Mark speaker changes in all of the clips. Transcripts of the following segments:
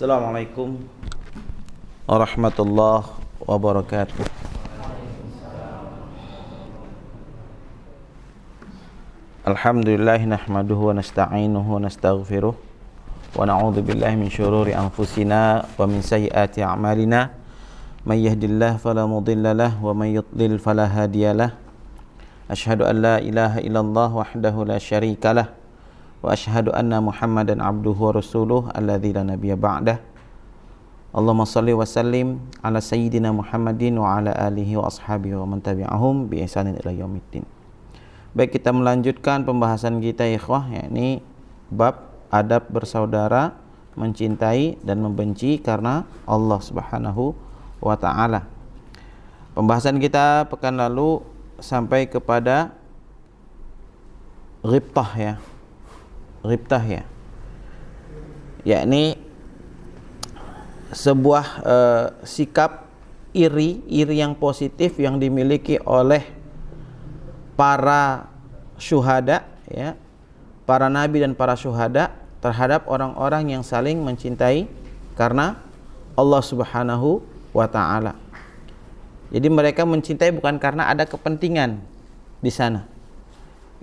Speaker 1: Assalamualaikum warahmatullahi wabarakatuh. Alhamdulillah nahmaduhu wa nasta'inuhu wa nastaghfiruh wa na'udzu billahi min syururi anfusina wa min sayyiati a'malina. May yahdihillahu fala mudilla lahu wa may yudlil fala hadiyalah. Asyhadu an la ilaha illallah wahdahu la syarikalah wa asyhadu anna Muhammadan abduhu wa rasuluh alladzi la nabiyya ba'dah. Allahumma shalli wa sallim ala sayyidina Muhammadin wa ala alihi wa ashabihi wa man tabi'ahum bi ihsanin ila yaumiddin. Baik, kita melanjutkan pembahasan kita ikhwah, yakni bab adab bersaudara, mencintai dan membenci karena Allah Subhanahu wa ta'ala. Pembahasan kita pekan lalu sampai kepada ghibtah ya, yakni sebuah sikap iri yang positif yang dimiliki oleh para syuhada ya, para nabi dan para syuhada terhadap orang-orang yang saling mencintai karena Allah Subhanahu wa ta'ala. Jadi mereka mencintai bukan karena ada kepentingan di sana.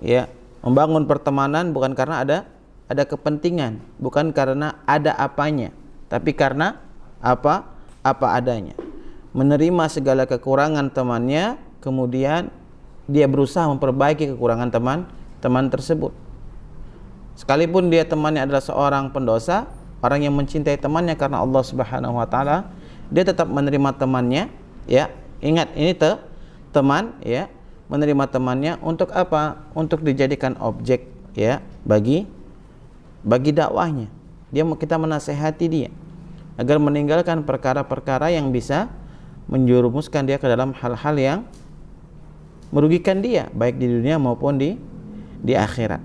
Speaker 1: Ya, membangun pertemanan bukan karena ada kepentingan, bukan karena ada apanya, tapi karena apa adanya. Menerima segala kekurangan temannya, kemudian dia berusaha memperbaiki kekurangan teman tersebut. Sekalipun dia temannya adalah seorang pendosa, orang yang mencintai temannya karena Allah Subhanahu wa ta'ala, dia tetap menerima temannya ya. Ingat, ini teman ya, menerima temannya untuk apa? Untuk dijadikan objek ya bagi dakwahnya. Kita menasehati dia agar meninggalkan perkara-perkara yang bisa menjerumuskan dia ke dalam hal-hal yang merugikan dia baik di dunia maupun di akhirat.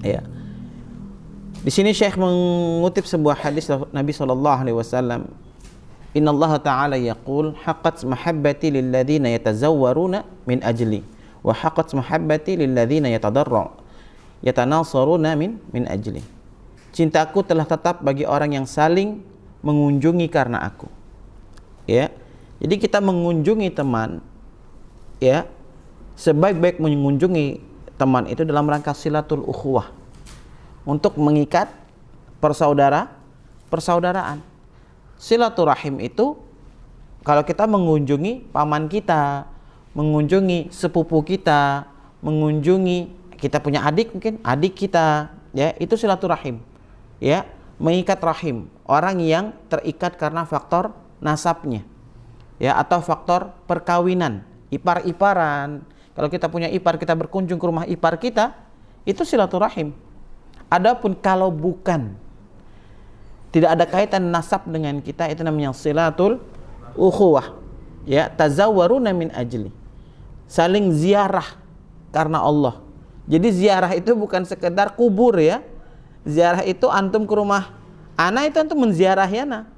Speaker 1: Ya. Di sini Syekh mengutip sebuah hadis Nabi sallallahu alaihi wasallam. Innallaha ta'ala yaqul haqqat mahabbati lil ladzina yatazawwaruna min ajli wa haqqat mahabbati lil ladzina yatanasaruna min ajli. Cintaku telah tetap bagi orang yang saling mengunjungi karena aku. Ya. Jadi kita mengunjungi teman ya, sebaik-baik mengunjungi teman itu dalam rangka silatul ukhuwah, untuk mengikat persaudaraan. Silaturahim itu kalau kita mengunjungi paman kita, mengunjungi sepupu kita, mengunjungi kita punya adik, mungkin adik kita, ya, itu silaturahim. Ya, mengikat rahim, orang yang terikat karena faktor nasabnya. Ya, atau faktor perkawinan, ipar-iparan. Kalau kita punya ipar, kita berkunjung ke rumah ipar kita, itu silaturahim. Adapun kalau bukan, tidak ada kaitan nasab dengan kita, itu namanya silatul ukhuwah. Ya, tazawwaruna min ajli. Saling ziarah karena Allah. Jadi ziarah itu bukan sekedar kubur ya. Ziarah itu antum ke rumah ana, itu antum menziarahi ana.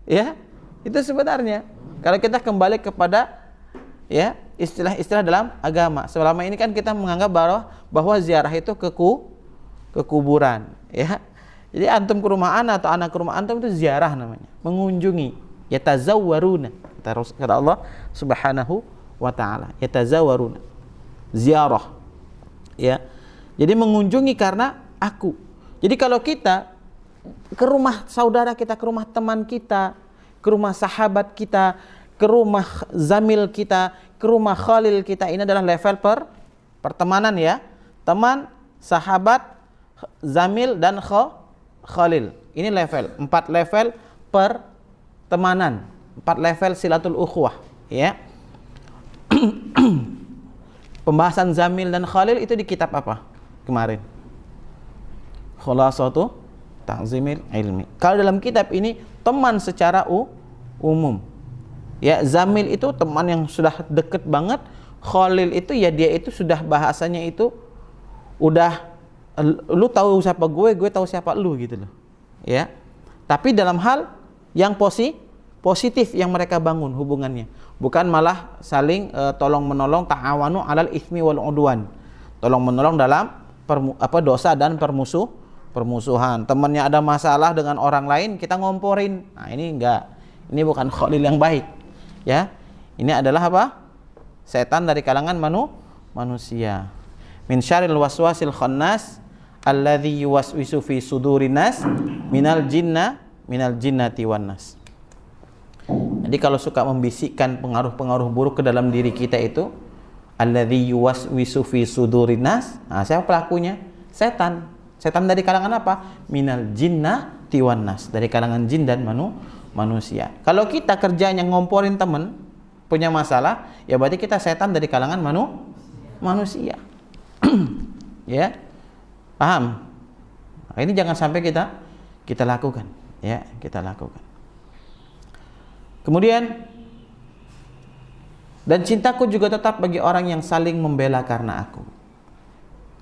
Speaker 1: Ya, itu sebenarnya. Kalau kita kembali kepada ya istilah-istilah dalam agama, selama ini kan kita menganggap bahwa ziarah itu ke kuburan ya. Jadi antum ke rumah ana atau anak ke rumah antum itu ziarah namanya, mengunjungi. Yatazawwaruna, kata Allah Subhanahu wa ta'ala, yatazawwaruna, ziarah ya. Jadi mengunjungi karena aku. Jadi kalau kita ke rumah saudara kita, ke rumah teman kita, ke rumah sahabat kita, ke rumah zamil kita, ke rumah khalil kita, ini adalah level pertemanan ya. Teman, sahabat, zamil dan khalil. Ini level, 4 level pertemanan, 4 level silatul ukhuwah ya. Pembahasan zamil dan khalil itu di kitab apa kemarin? Khulasatu Ta'zimil Ilmi. Kalau dalam kitab ini teman secara umum. Ya, zamil itu teman yang sudah deket banget. Khalil itu ya dia itu sudah bahasanya itu udah lu tahu siapa gue tahu siapa lu gitu loh. Ya. Tapi dalam hal yang positif yang mereka bangun hubungannya, bukan malah saling tolong menolong, ta'awanu 'alal itsmi wal 'udwan. Tolong menolong dalam dosa dan permusuhan. Temannya ada masalah dengan orang lain, kita ngomporin. Nah, ini enggak. Ini bukan khalil yang baik. Ya. Ini adalah apa? Setan dari kalangan manusia. Min syarril waswasil khannas alladzi yuwaswisu fi sudurin nas minal jinnati wan nas. Jadi kalau suka membisikkan pengaruh-pengaruh buruk ke dalam diri kita itu, alladzi yuwaswisu fi sudurin nas. Nah, siapa pelakunya? Setan. Setan dari kalangan apa? Minal jinnati wan nas, dari kalangan jin dan manusia. Kalau kita kerjanya ngomporin teman punya masalah, ya berarti kita setan dari kalangan manusia. Ya. Paham? Nah, ini jangan sampai kita lakukan, ya, kita lakukan. Kemudian, dan cintaku juga tetap bagi orang yang saling membela karena aku.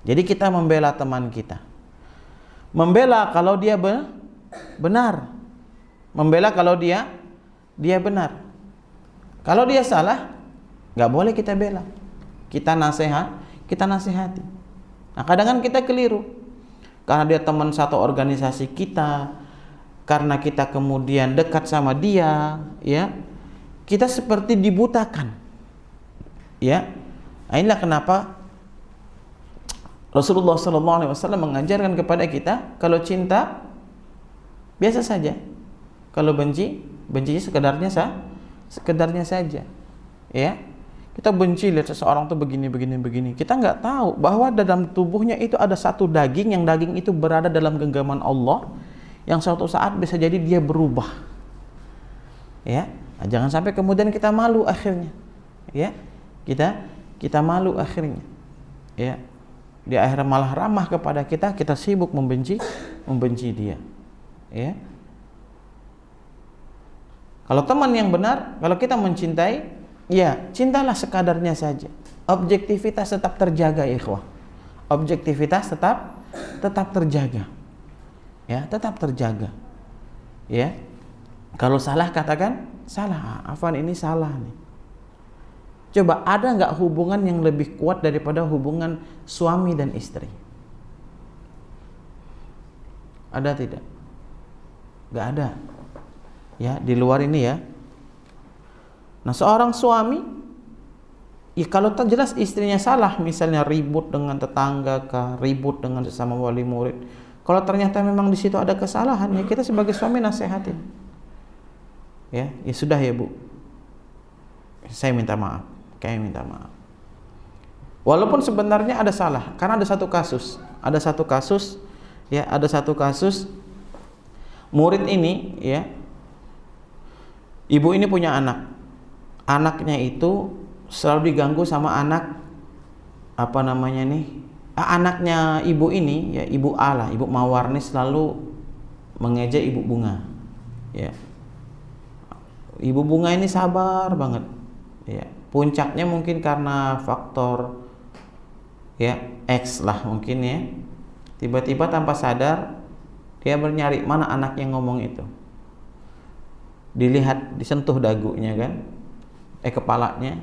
Speaker 1: Jadi kita membela teman kita. Membela kalau dia benar. Membela kalau dia benar. Kalau dia salah, nggak boleh kita bela. Kita nasihati. Nah, kadang-kadang kita keliru. Karena dia teman satu organisasi kita, karena kita kemudian dekat sama dia, ya, kita seperti dibutakan, ya. Nah, inilah kenapa Rasulullah SAW mengajarkan kepada kita, kalau cinta biasa saja, kalau benci sekedarnya saja, ya. Kita benci lihat seseorang tuh begini. Kita nggak tahu bahwa dalam tubuhnya itu ada satu daging, yang daging itu berada dalam genggaman Allah, yang suatu saat bisa jadi dia berubah. Ya, nah, jangan sampai kemudian kita malu akhirnya. Ya, kita malu akhirnya. Ya, dia akhirnya malah ramah kepada kita sibuk membenci dia. Ya. Kalau teman yang benar, kalau kita mencintai, ya, cintalah sekadarnya saja. Objektivitas tetap terjaga, ikhwah. Objektivitas tetap terjaga. Ya, tetap terjaga. Ya. Kalau salah katakan salah. Afwan, ini salah nih. Coba, ada nggak hubungan yang lebih kuat daripada hubungan suami dan istri? Ada tidak? Nggak ada. Ya, di luar ini ya. Nah, seorang suami, ya kalau jelas istrinya salah, misalnya ribut dengan tetangga kah, ribut dengan sesama wali murid. Kalau ternyata memang di situ ada kesalahan, ya kita sebagai suami nasihatin. Ya sudah ya Bu. Saya minta maaf. Kayak minta maaf. Walaupun sebenarnya ada salah, karena ada satu kasus murid ini, ya. Ibu ini punya anak. Anaknya itu selalu diganggu sama anaknya ibu ini, ya, ibu A lah, ibu Mawar nih, selalu mengejek ibu Bunga, ya. Ibu Bunga ini sabar banget, ya. Puncaknya mungkin karena faktor, ya, X lah mungkin, ya. Tiba-tiba tanpa sadar dia bernyari mana anak yang ngomong itu. Dilihat, disentuh dagunya kan, kepalanya.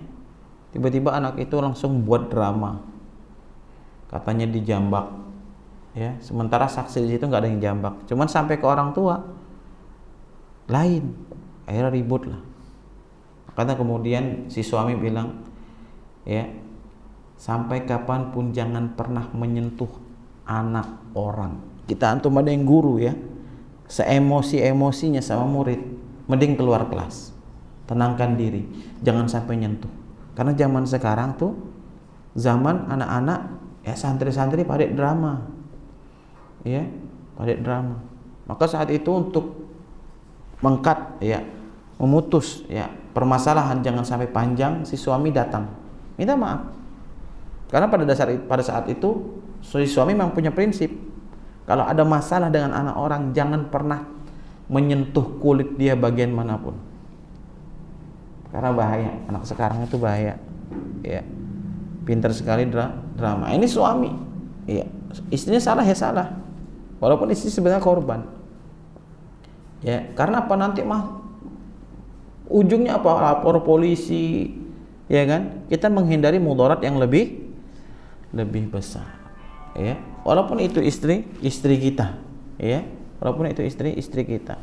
Speaker 1: Tiba-tiba anak itu langsung buat drama, katanya dijambak, ya. Sementara saksi di situ nggak ada yang jambak, cuman sampai ke orang tua lain, akhirnya ribut lah. Karena kemudian si suami bilang, ya, sampai kapanpun jangan pernah menyentuh anak orang. Kita antum ada yang guru, ya, seemosi-emosinya sama murid, mending keluar kelas, tenangkan diri, jangan sampai nyentuh. Karena zaman sekarang tuh zaman anak-anak, ya, santri-santri pada drama, ya, pada drama. Maka saat itu untuk mengkat, ya, memutus, ya, permasalahan jangan sampai panjang, si suami datang minta maaf. Karena pada saat itu si suami memang punya prinsip, kalau ada masalah dengan anak orang jangan pernah menyentuh kulit dia bagian manapun. Karena bahaya, anak sekarang itu bahaya, ya. Pintar sekali drama. Ini suami, ya, istrinya salah ya salah, walaupun istri sebenarnya korban, ya. Karena apa, nanti ujungnya apa, lapor polisi, ya kan. Kita menghindari mudarat yang lebih besar, ya. walaupun itu istri kita, ya, walaupun itu istri kita.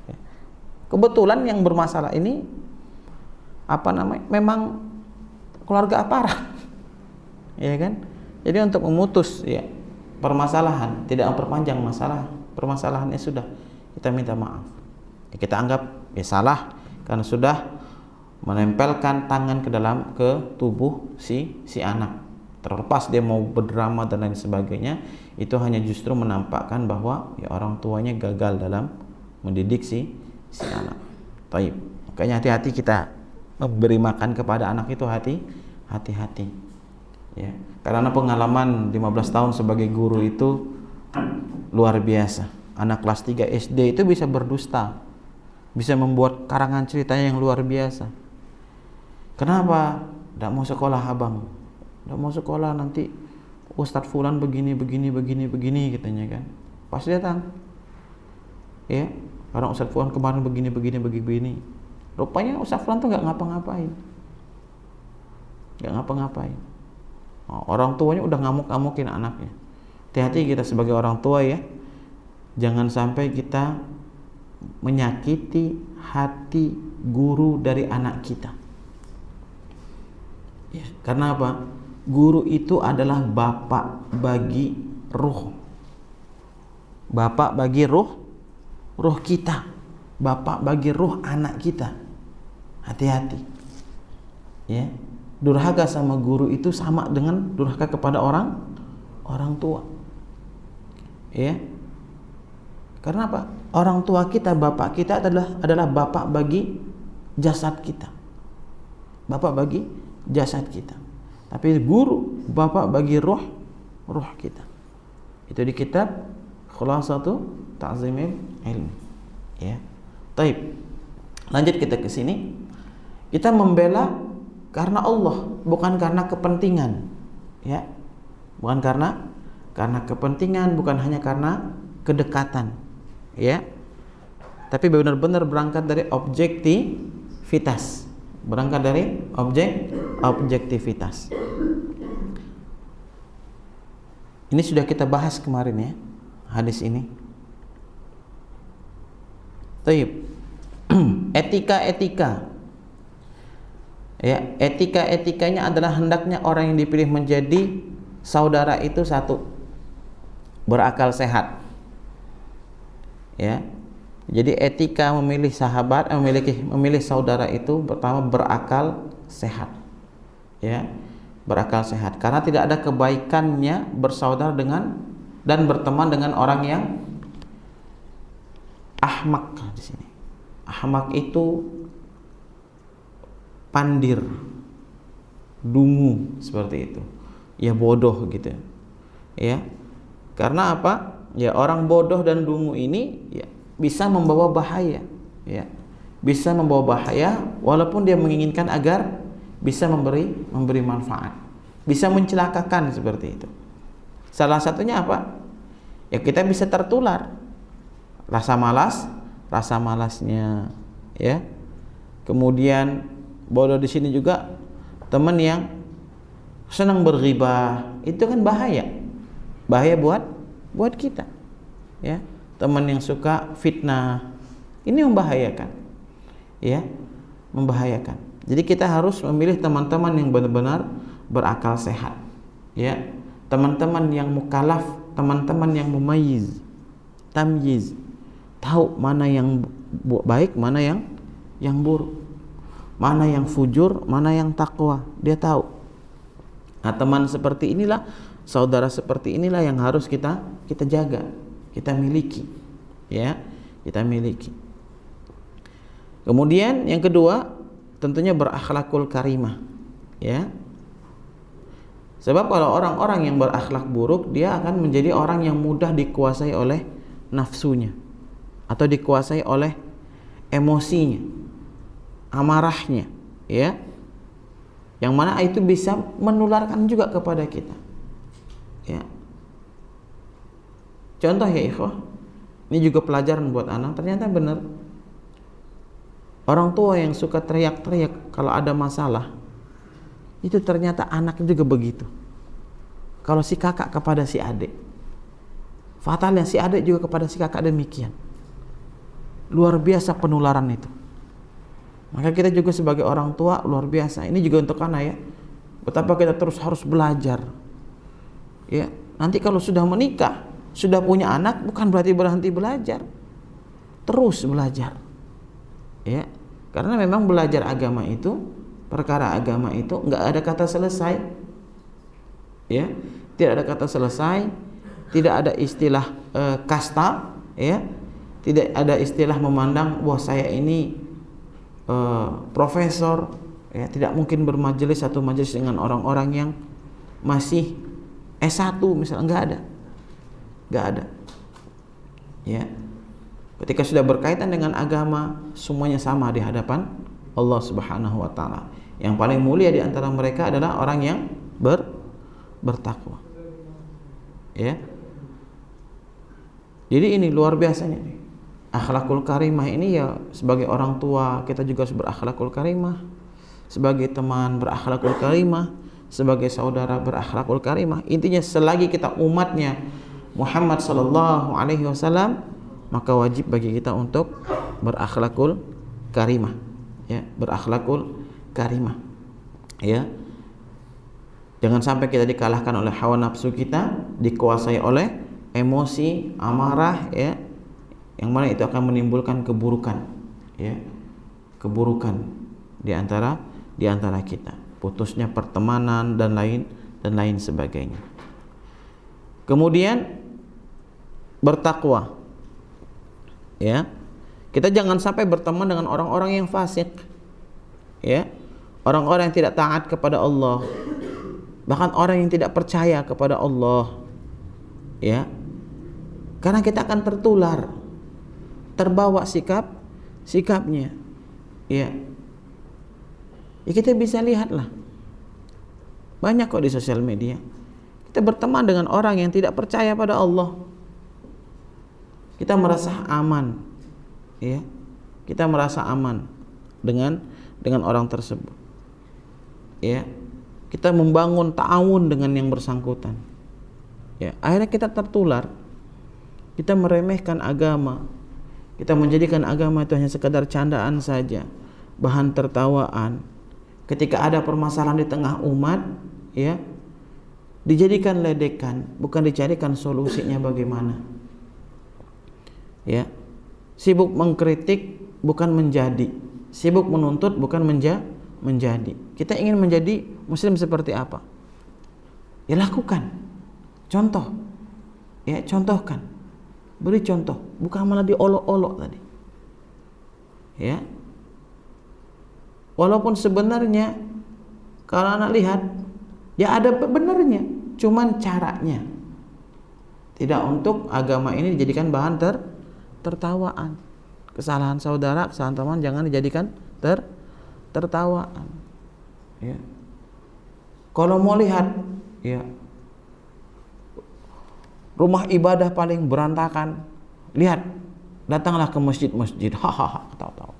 Speaker 1: Ya. Kebetulan yang bermasalah ini memang keluarga aparat, ya kan? Jadi untuk memutus ya permasalahan, tidak memperpanjang permasalahannya sudah kita minta maaf. Ya, kita anggap ya salah karena sudah menempelkan tangan ke tubuh si anak. Terlepas dia mau berdrama dan lain sebagainya, itu hanya justru menampakkan bahwa ya orang tuanya gagal dalam mendidik si anak. Taib. Makanya hati-hati kita memberi makan kepada anak itu, hati-hati. Ya, karena pengalaman 15 tahun sebagai guru itu luar biasa. Anak kelas 3 SD itu bisa berdusta, bisa membuat karangan ceritanya yang luar biasa. Kenapa? Tidak mau sekolah abang, tidak mau sekolah, nanti Ustadz Fulan begini katanya kan. Pas datang, ya, karena Ustadz Fulan kemarin begini. Rupanya Ustadz Fulan tuh nggak ngapa-ngapain. Oh, orang tuanya udah ngamuk-ngamukin anaknya. Hati-hati kita sebagai orang tua ya, jangan sampai kita menyakiti hati guru dari anak kita. Ya, karena apa? Guru itu adalah bapak bagi ruh. Bapak bagi ruh kita. Bapak bagi ruh anak kita. Hati-hati. Ya. Durhaka sama guru itu sama dengan durhaka kepada orang tua. Ya. Karena apa? Orang tua kita, bapak kita adalah bapak bagi jasad kita. Bapak bagi jasad kita. Tapi guru bapak bagi ruh kita. Itu di kitab Khulasatu Ta'zimil Ilmi. Ya. Taib. Lanjut kita ke sini. Kita membela karena Allah, bukan karena kepentingan. Ya. Bukan karena kepentingan, bukan hanya karena kedekatan. Ya. Tapi benar-benar berangkat dari objektivitas. Berangkat dari objektivitas. Ini sudah kita bahas kemarin ya, hadis ini. Taib. Etika. Ya, etikanya adalah hendaknya orang yang dipilih menjadi saudara itu satu, berakal sehat. Ya. Jadi etika memilih sahabat, memilih saudara itu pertama berakal sehat. Ya, berakal sehat. Karena tidak ada kebaikannya bersaudara dengan dan berteman dengan orang yang ahmak di sini. Ahmak itu pandir, dungu seperti itu. Ya bodoh gitu. Ya. Karena apa? Ya orang bodoh dan dungu ini ya bisa membawa bahaya, ya, bisa membawa bahaya walaupun dia menginginkan agar bisa memberi manfaat, bisa mencelakakan seperti itu. Salah satunya apa? Ya kita bisa tertular rasa malasnya, ya. Kemudian bodoh di sini juga teman yang senang berghibah, itu kan bahaya buat kita, ya. Teman yang suka fitnah, ini membahayakan, ya, membahayakan. Jadi kita harus memilih teman-teman yang benar-benar berakal sehat, ya, teman-teman yang mukallaf, teman-teman yang mumayyiz, tamyiz, tahu mana yang baik, mana yang buruk, mana yang fujur, mana yang takwa, dia tahu. Nah, teman seperti inilah, saudara seperti inilah yang harus kita jaga, kita miliki, ya, kita miliki. Kemudian yang kedua tentunya berakhlakul karimah, ya. Sebab kalau orang-orang yang berakhlak buruk, dia akan menjadi orang yang mudah dikuasai oleh nafsunya atau dikuasai oleh emosinya, amarahnya, ya. Yang mana itu bisa menularkan juga kepada kita, ya. Contoh ya ikhwah, ini juga pelajaran buat anak. Ternyata benar, orang tua yang suka teriak-teriak kalau ada masalah, itu ternyata anaknya juga begitu. Kalau si kakak kepada si adik, Fatalnya si adik juga kepada si kakak demikian. Luar biasa penularan itu. Maka kita juga sebagai orang tua luar biasa. Ini juga untuk anak ya. Betapa kita terus harus belajar. Ya, nanti kalau sudah menikah, sudah punya anak, bukan berarti berhenti belajar. Terus belajar. Ya, karena memang belajar agama itu, perkara agama itu enggak ada kata selesai. Ya, tidak ada kata selesai, tidak ada istilah kasta, ya. Tidak ada istilah memandang wah saya ini profesor, ya, tidak mungkin bermajelis satu majelis dengan orang-orang yang masih S1 misalnya, enggak ada. Ya. Ketika sudah berkaitan dengan agama, semuanya sama di hadapan Allah Subhanahu wa taala. Yang paling mulia di antara mereka adalah orang yang bertakwa. Ya. Jadi ini luar biasanya nih. Akhlakul karimah ini ya, sebagai orang tua kita juga harus berakhlakul karimah, sebagai teman berakhlakul karimah, sebagai saudara berakhlakul karimah. Intinya selagi kita umatnya Muhammad sallallahu alaihi wasallam, maka wajib bagi kita untuk berakhlakul karimah, ya, berakhlakul karimah, ya. Jangan sampai kita dikalahkan oleh hawa nafsu kita, dikuasai oleh emosi, amarah, ya, yang mana itu akan menimbulkan keburukan, ya, keburukan di antara kita, putusnya pertemanan dan lain sebagainya. Kemudian bertakwa, ya, kita jangan sampai berteman dengan orang-orang yang fasik, ya, orang-orang yang tidak taat kepada Allah, bahkan orang yang tidak percaya kepada Allah, ya, karena kita akan terbawa sikapnya, ya. Ya kita bisa lihatlah, banyak kok di sosial media kita berteman dengan orang yang tidak percaya pada Allah, kita merasa aman, ya, kita merasa aman dengan orang tersebut, ya, kita membangun ta'awun dengan yang bersangkutan, ya, akhirnya kita tertular, kita meremehkan agama. Kita menjadikan agama itu hanya sekadar candaan saja, bahan tertawaan. Ketika ada permasalahan di tengah umat, ya, dijadikan ledekan, bukan dicarikan solusinya bagaimana. Ya. Sibuk mengkritik bukan menjadi, sibuk menuntut bukan menjadi. Kita ingin menjadi muslim seperti apa? Ya lakukan. Contoh. Ya, contohkan. Beri contoh, bukan malah diolok-olok tadi. Ya. Walaupun sebenarnya kalau anak lihat ya ada benarnya, cuman caranya. Tidak untuk agama ini dijadikan bahan tertawaan. Kesalahan saudara, kesalahan teman jangan dijadikan tertawaan. Ya. Kalau mau lihat, ya, rumah ibadah paling berantakan, lihat, datanglah ke masjid-masjid, hahaha, tahu-tahu,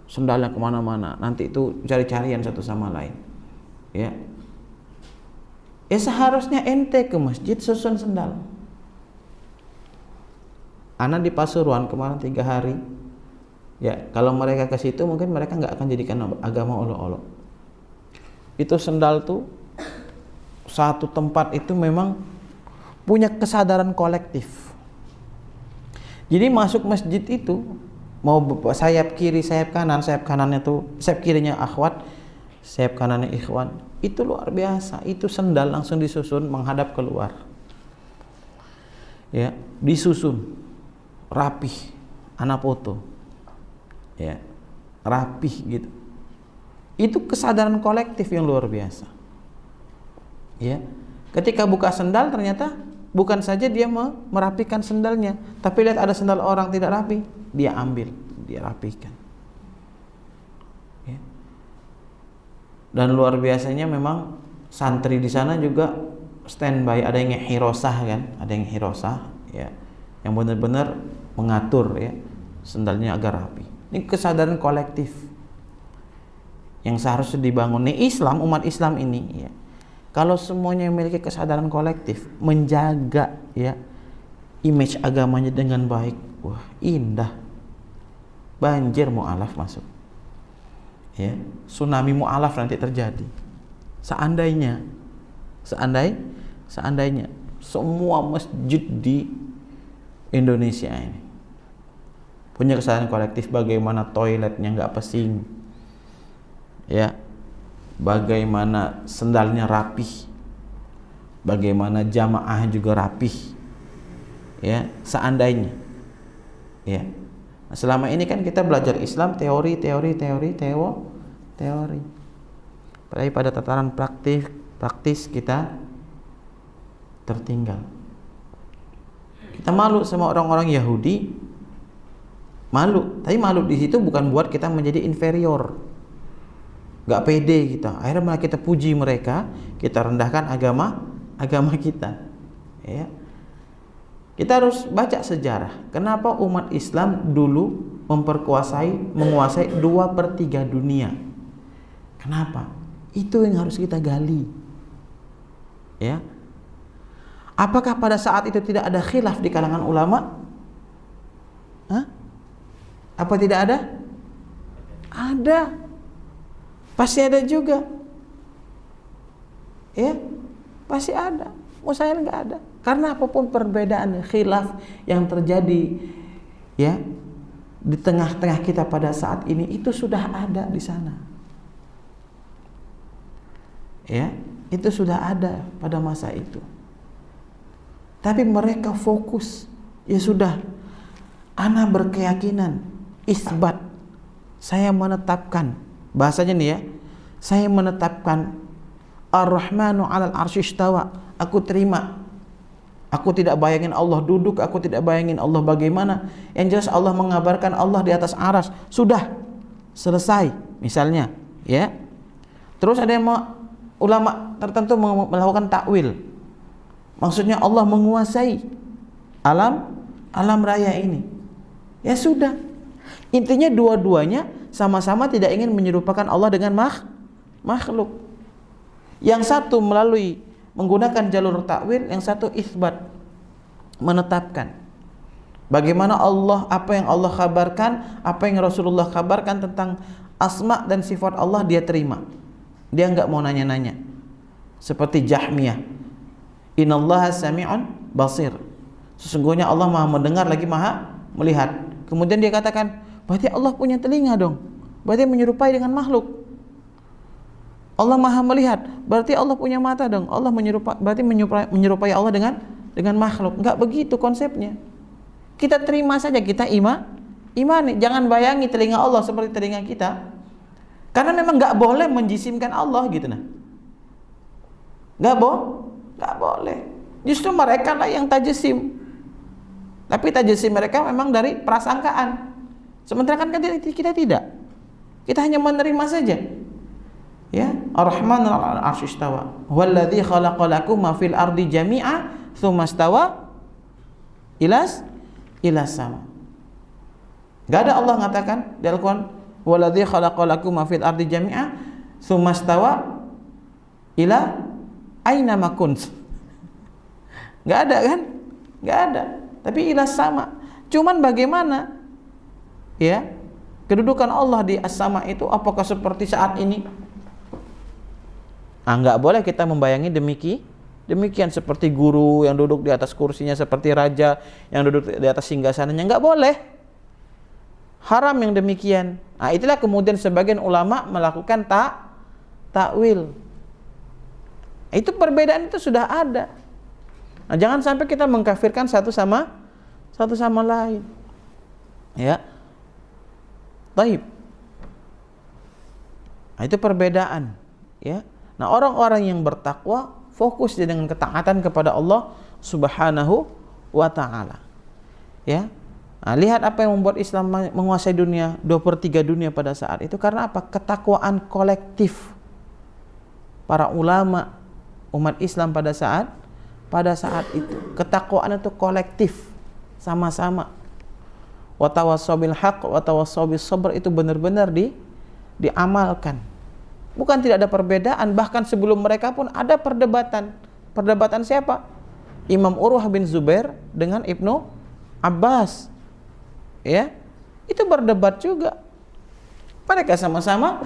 Speaker 1: sendalnya kemana-mana, nanti itu cari-carian satu sama lain, ya. Ya seharusnya ente ke masjid susun sendal. Anak di Pasuruan kemarin 3 hari, ya, kalau mereka ke situ mungkin mereka nggak akan jadikan agama olok-olok. Itu sendal tuh satu tempat itu memang punya kesadaran kolektif. Jadi masuk masjid itu mau sayap kiri, sayap kanan, sayap kanannya tuh, sayap kirinya akhwat, sayap kanannya ikhwan. Itu luar biasa. Itu sendal langsung disusun menghadap keluar. Ya, disusun rapih, anak foto. Ya, rapih gitu. Itu kesadaran kolektif yang luar biasa. Ya. Ketika buka sendal ternyata bukan saja dia merapikan sendalnya, tapi lihat ada sendal orang tidak rapi, dia ambil, dia rapikan. Ya. Dan luar biasanya memang santri di sana juga standby, ada yang hirosah kan, ada yang hirosah, ya, yang benar-benar mengatur, ya, sendalnya agar rapi. Ini kesadaran kolektif yang seharusnya dibangun. Nih Islam, umat Islam ini, ya, kalau semuanya memiliki kesadaran kolektif, menjaga, ya, image agamanya dengan baik, wah indah, banjir mu'alaf masuk, ya, tsunami mu'alaf nanti terjadi. Seandainya semua masjid di Indonesia ini punya kesadaran kolektif bagaimana toiletnya nggak pesing, ya, bagaimana sendalnya rapih, bagaimana jamaah juga rapih, ya, seandainya, ya. Nah, selama ini kan kita belajar Islam teori. Tapi pada tataran praktis kita tertinggal. Kita malu sama orang-orang Yahudi, malu. Tapi malu di situ bukan buat kita menjadi inferior, nggak pede kita. Akhirnya malah kita puji mereka, kita rendahkan agama kita, ya. Kita harus baca sejarah. Kenapa umat Islam dulu menguasai 2/3 dunia? Kenapa? Itu yang harus kita gali, ya. Apakah pada saat itu tidak ada khilaf di kalangan ulama? Hah? Apa tidak ada? Ada. Pasti ada juga. Ya, pasti ada. Mustahil enggak ada. Karena apapun perbedaan khilaf yang terjadi, ya, di tengah-tengah kita pada saat ini itu sudah ada di sana. Ya, itu sudah ada pada masa itu. Tapi mereka fokus, ya sudah, ana berkeyakinan, isbat, saya menetapkan, bahasanya nih ya, saya menetapkan Ar-Rahmanu 'alal 'arsy istawa, aku terima. Aku tidak bayangin Allah duduk, aku tidak bayangin Allah bagaimana. Yang jelas Allah mengabarkan Allah di atas aras. Sudah selesai, misalnya, ya. Terus ada yang ulama tertentu melakukan takwil. Maksudnya Allah menguasai alam raya ini. Ya sudah. Intinya dua-duanya sama-sama tidak ingin menyerupakan Allah dengan makhluk. Yang satu melalui menggunakan jalur takwil, yang satu isbat, menetapkan. Bagaimana Allah, apa yang Allah kabarkan, apa yang Rasulullah kabarkan tentang asma dan sifat Allah dia terima. Dia enggak mau nanya-nanya. Seperti Jahmiyah. Innallaha sami'un basir. Sesungguhnya Allah Maha mendengar lagi Maha melihat. Kemudian dia katakan, berarti Allah punya telinga dong. Berarti menyerupai dengan makhluk. Allah Maha melihat, berarti Allah punya mata dong. Allah berarti menyerupai Allah dengan makhluk. Enggak begitu konsepnya. Kita terima saja, kita imani. Jangan bayangi telinga Allah seperti telinga kita. Karena memang enggak boleh menjisimkan Allah gitu nah. Enggak boleh. Justru mereka lah yang tajesim. Tapi tajesim mereka memang dari prasangkaan. Sementara kan kita tidak. Kita hanya menerima saja. Ya, Ar-Rahman 'alal 'arsy istawa. Walladzi khalaqalakum ma fil ardi jami'a tsumma istawa ilas sama. Enggak ada Allah mengatakan di Al-Qur'an, walladzi khalaqalakum ma fil ardi jami'a tsumma istawa ila aina ma kunt. Enggak ada kan? Enggak ada. Tapi ilas sama. Cuman bagaimana, ya, kedudukan Allah di as-sama itu, apakah seperti saat ini? Enggak boleh kita membayangi demikian seperti guru yang duduk di atas kursinya, seperti raja yang duduk di atas singgasananya. Enggak boleh. Haram yang demikian. Nah, itulah kemudian sebagian ulama melakukan takwil. Itu perbedaan itu sudah ada. Nah, jangan sampai kita mengkafirkan satu sama lain. Ya. Baik. Nah, itu perbedaan, ya. Nah, orang-orang yang bertakwa fokus dengan ketaatan kepada Allah Subhanahu wa taala. Ya. Nah, lihat apa yang membuat Islam menguasai dunia, 2/3 dunia pada saat itu, karena apa? Ketakwaan kolektif para ulama umat Islam pada saat itu. Ketakwaan itu kolektif, sama-sama. Wa tawassaw bil haqq wa tawassaw bis sabr, itu benar-benar diamalkan. Bukan tidak ada perbedaan, bahkan sebelum mereka pun ada perdebatan. Perdebatan siapa? Imam Urwah bin Zubair dengan Ibnu Abbas. Ya, itu berdebat juga. Mereka sama-sama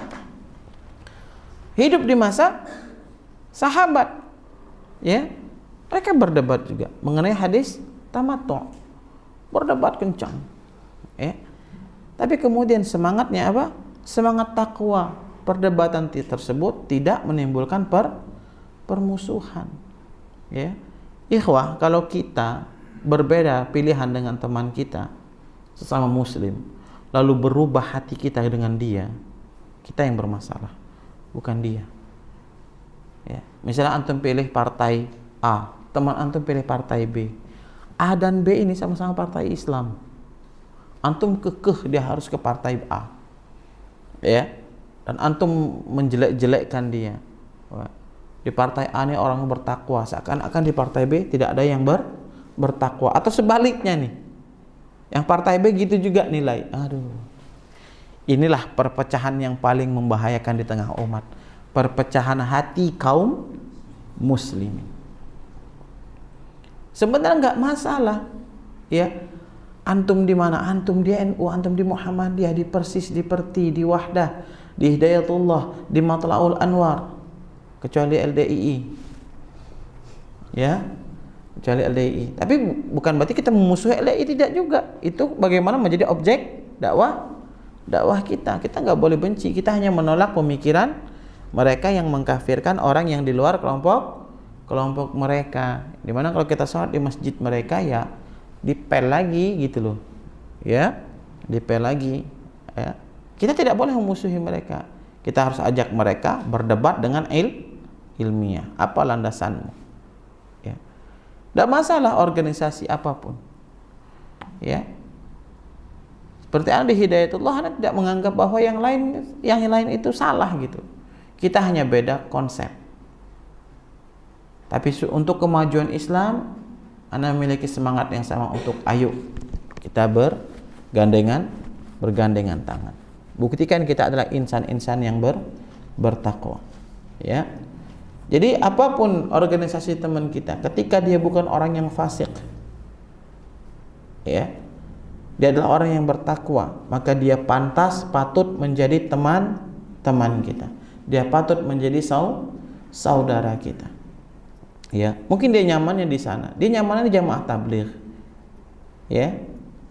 Speaker 1: hidup di masa sahabat. Ya, mereka berdebat juga mengenai hadis tamattu'. Berdebat kencang. Ya. Tapi kemudian semangatnya apa? Semangat takwa. Perdebatan tersebut tidak menimbulkan permusuhan. Ya. Ikhwah, kalau kita berbeda pilihan dengan teman kita sesama muslim, lalu berubah hati kita dengan dia, kita yang bermasalah, bukan dia. Ya. Misalnya antum pilih partai A, teman antum pilih partai B. A dan B ini sama-sama partai Islam. Antum kekeh dia harus ke partai A. Ya. Dan antum menjelek-jelekkan dia. Di partai A ini orang bertakwa, seakan-akan di partai B tidak ada yang bertakwa, atau sebaliknya nih. Yang partai B gitu juga nilai. Aduh. Inilah perpecahan yang paling membahayakan di tengah umat. Perpecahan hati kaum muslimin. Sebenarnya enggak masalah. Ya. Antum di mana? Antum di NU, antum di Muhammadiyah, di Persis, di Perti, di Wahdah, di Hidayatullah, di Matla'ul Anwar, kecuali LDII. Ya. Kecuali LDII. Tapi bukan berarti kita memusuhi LDII, tidak juga. Itu bagaimana menjadi objek dakwah kita. Kita nggak boleh benci. Kita hanya menolak pemikiran mereka yang mengkafirkan orang yang di luar kelompok mereka. Dimana kalau kita sholat di masjid mereka, ya dipel lagi gitu loh. Ya, dipel lagi. Ya. Kita tidak boleh memusuhi mereka. Kita harus ajak mereka berdebat dengan ilmiah. Apa landasanmu? Ya. Tidak masalah organisasi apapun. Ya. Seperti di Hidayatullah, Anda tidak menganggap bahwa yang lain itu salah gitu. Kita hanya beda konsep. Tapi untuk kemajuan Islam, Anda memiliki semangat yang sama untuk ayo kita bergandengan tangan. Buktikan kita adalah insan-insan yang bertakwa. Ya. Jadi apapun organisasi teman kita, ketika dia bukan orang yang fasik, ya, dia adalah orang yang bertakwa, maka dia patut menjadi teman kita. Dia patut menjadi saudara kita. Ya, mungkin dia nyamannya di sana. Dia nyamannya di jamaah tabligh. Ya.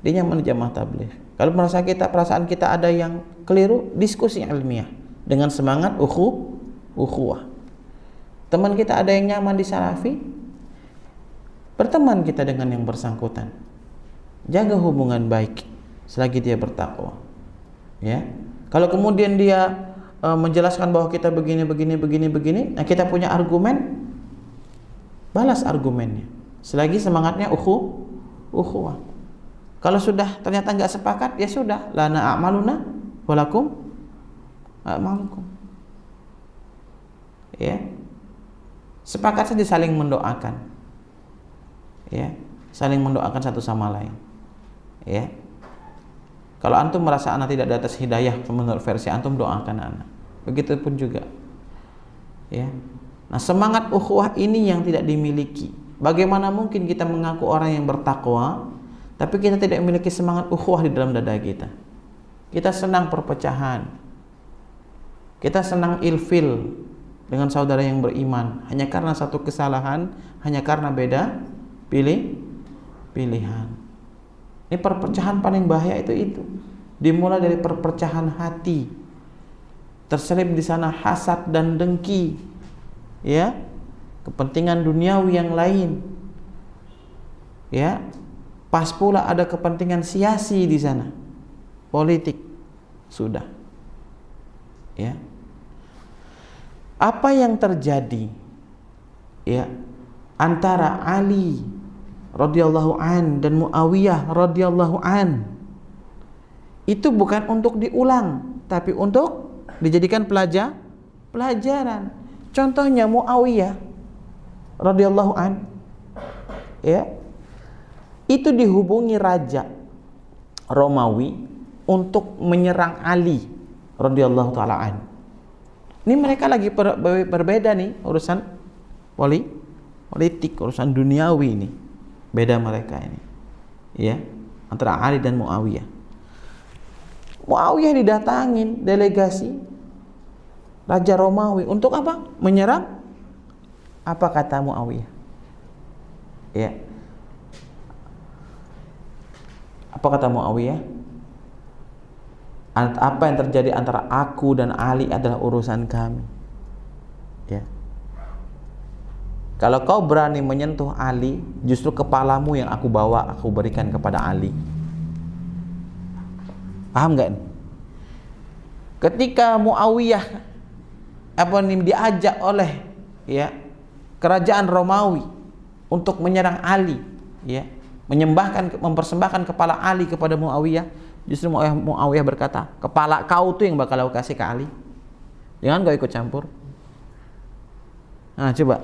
Speaker 1: Dia nyaman di jamaah tabligh. Kalau perasaan kita ada yang keliru, diskusi ilmiah dengan semangat ukhuwah. Teman kita ada yang nyaman di salafi, berteman kita dengan yang bersangkutan. Jaga hubungan baik selagi dia bertakwa. Ya. Kalau kemudian dia menjelaskan bahwa kita begini, nah kita punya argumen, balas argumennya. Selagi semangatnya ukhuwah. Kalau sudah ternyata enggak sepakat, ya sudah, lana a'maluna walakum a'malukum. Ya. Sepakat saja saling mendoakan. Ya, saling mendoakan satu sama lain. Ya. Kalau antum merasa anak tidak di atas hidayah menurut versi antum, doakan anak. Begitupun juga. Ya. Nah, semangat ukhuwah ini yang tidak dimiliki. Bagaimana mungkin kita mengaku orang yang bertakwa, tapi kita tidak memiliki semangat ukhuwah di dalam dada kita? Kita senang perpecahan. Kita senang ilfil dengan saudara yang beriman hanya karena satu kesalahan, hanya karena beda pilihan. Ini perpecahan paling bahaya itu. Dimulai dari perpecahan hati. Terselip di sana hasad dan dengki. Ya. Kepentingan duniawi yang lain. Ya. Pas pula ada kepentingan siasi di sana. Politik. Sudah. Ya. Apa yang terjadi ya antara Ali radhiyallahu an dan Muawiyah radhiyallahu an itu bukan untuk diulang, tapi untuk dijadikan pelajaran. Contohnya Muawiyah radhiyallahu an, ya, itu dihubungi raja Romawi untuk menyerang Ali radhiyallahu taala an. Ini mereka lagi berbeda nih urusan politik, urusan duniawi ini. Beda mereka ini. Ya, antara Ali dan Muawiyah. Muawiyah didatangin delegasi Raja Romawi untuk apa? Menyerang. Apa kata Muawiyah? Ya. Apa kata Muawiyah? Apa yang terjadi antara aku dan Ali adalah urusan kami. Ya. Kalau kau berani menyentuh Ali, justru kepalamu yang aku bawa, aku berikan kepada Ali. Paham nggak? Ketika Muawiyah diajak oleh kerajaan Romawi untuk menyerang Ali, mempersembahkan kepala Ali kepada Muawiyah, justru Muawiyah berkata, kepala kau tuh yang bakal aku kasih ke Ali, jangan kau ikut campur. Nah coba,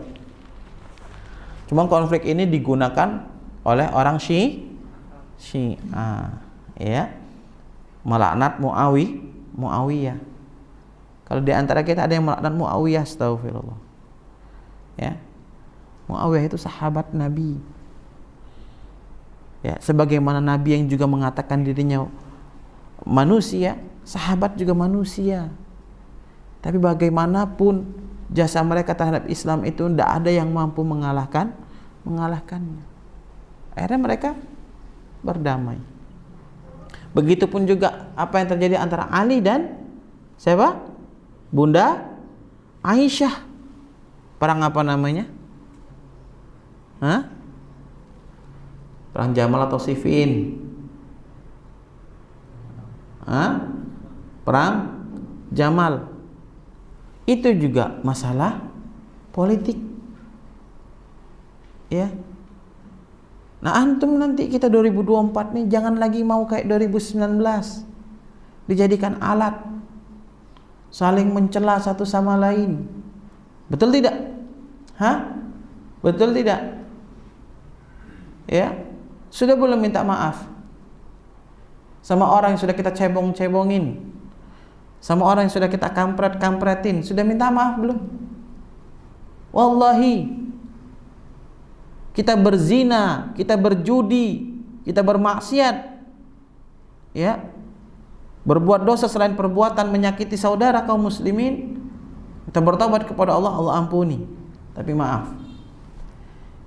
Speaker 1: cuma konflik ini digunakan oleh orang Syiah, melaknat Muawiyah. Kalau di antara kita ada yang melaknat Muawiyah, astagfirullah. Ya, Muawiyah itu sahabat Nabi. Ya, sebagaimana Nabi yang juga mengatakan dirinya manusia, sahabat juga manusia. Tapi bagaimanapun jasa mereka terhadap Islam itu tidak ada yang mampu mengalahkannya. Akhirnya mereka berdamai. Begitupun juga apa yang terjadi antara Ali dan siapa? Bunda Aisyah. Perang apa namanya? Perang Jamal atau Siffin? Perang Jamal. Itu juga masalah politik. Ya. Nah, antum nanti kita 2024 nih jangan lagi mau kayak 2019. Dijadikan alat saling mencela satu sama lain. Betul tidak? Betul tidak? Ya. Sudah belum minta maaf sama orang yang sudah kita cebong-cebongin, sama orang yang sudah kita kampret-kampretin? Sudah minta maaf belum? Wallahi, kita berzina, kita berjudi, kita bermaksiat, ya, berbuat dosa selain perbuatan menyakiti saudara kaum muslimin, kita bertobat kepada Allah, Allah ampuni. Tapi maaf,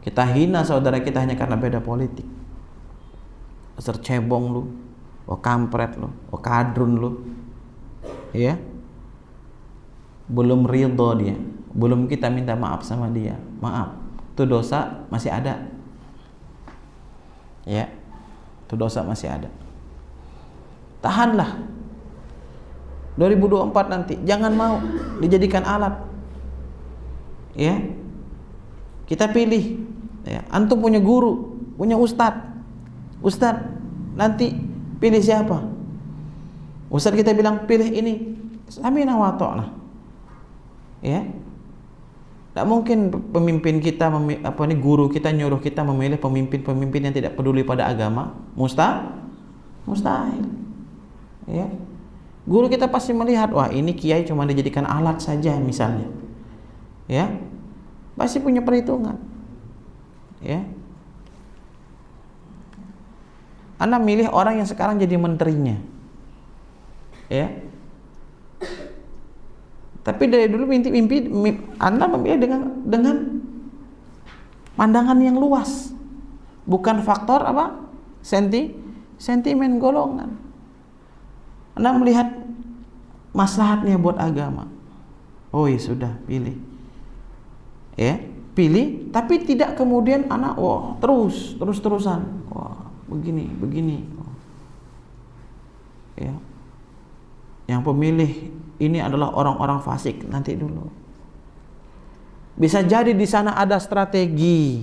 Speaker 1: kita hina saudara kita hanya karena beda politik. Dasar cebong lu, kampret lu, kadrun lu, ya, belum ridho dia, belum kita minta maaf sama dia. Maaf, itu dosa masih ada. Ya, itu dosa masih ada. Tahanlah 2024 nanti, jangan mau dijadikan alat. Ya, kita pilih. Ya, antum punya guru, punya ustadz, nanti pilih siapa? Ustadz kita bilang pilih ini, sami'na wa ata'na. Ya, tidak mungkin pemimpin kita, guru kita nyuruh kita memilih pemimpin yang tidak peduli pada agama. Mustahil. Ya, guru kita pasti melihat, wah ini kiai cuma dijadikan alat saja misalnya. Ya, pasti punya perhitungan. Ya, Anda milih orang yang sekarang jadi menterinya. Ya, tapi dari dulu mimpi Anda memilih dengan pandangan yang luas, bukan faktor sentimen golongan. Anda melihat maslahatnya buat agama. Oh ya sudah, pilih. Ya, pilih, tapi tidak kemudian anak terus-terusan. Wah, begini. Ya. Yang pemilih ini adalah orang-orang fasik, nanti dulu. Bisa jadi di sana ada strategi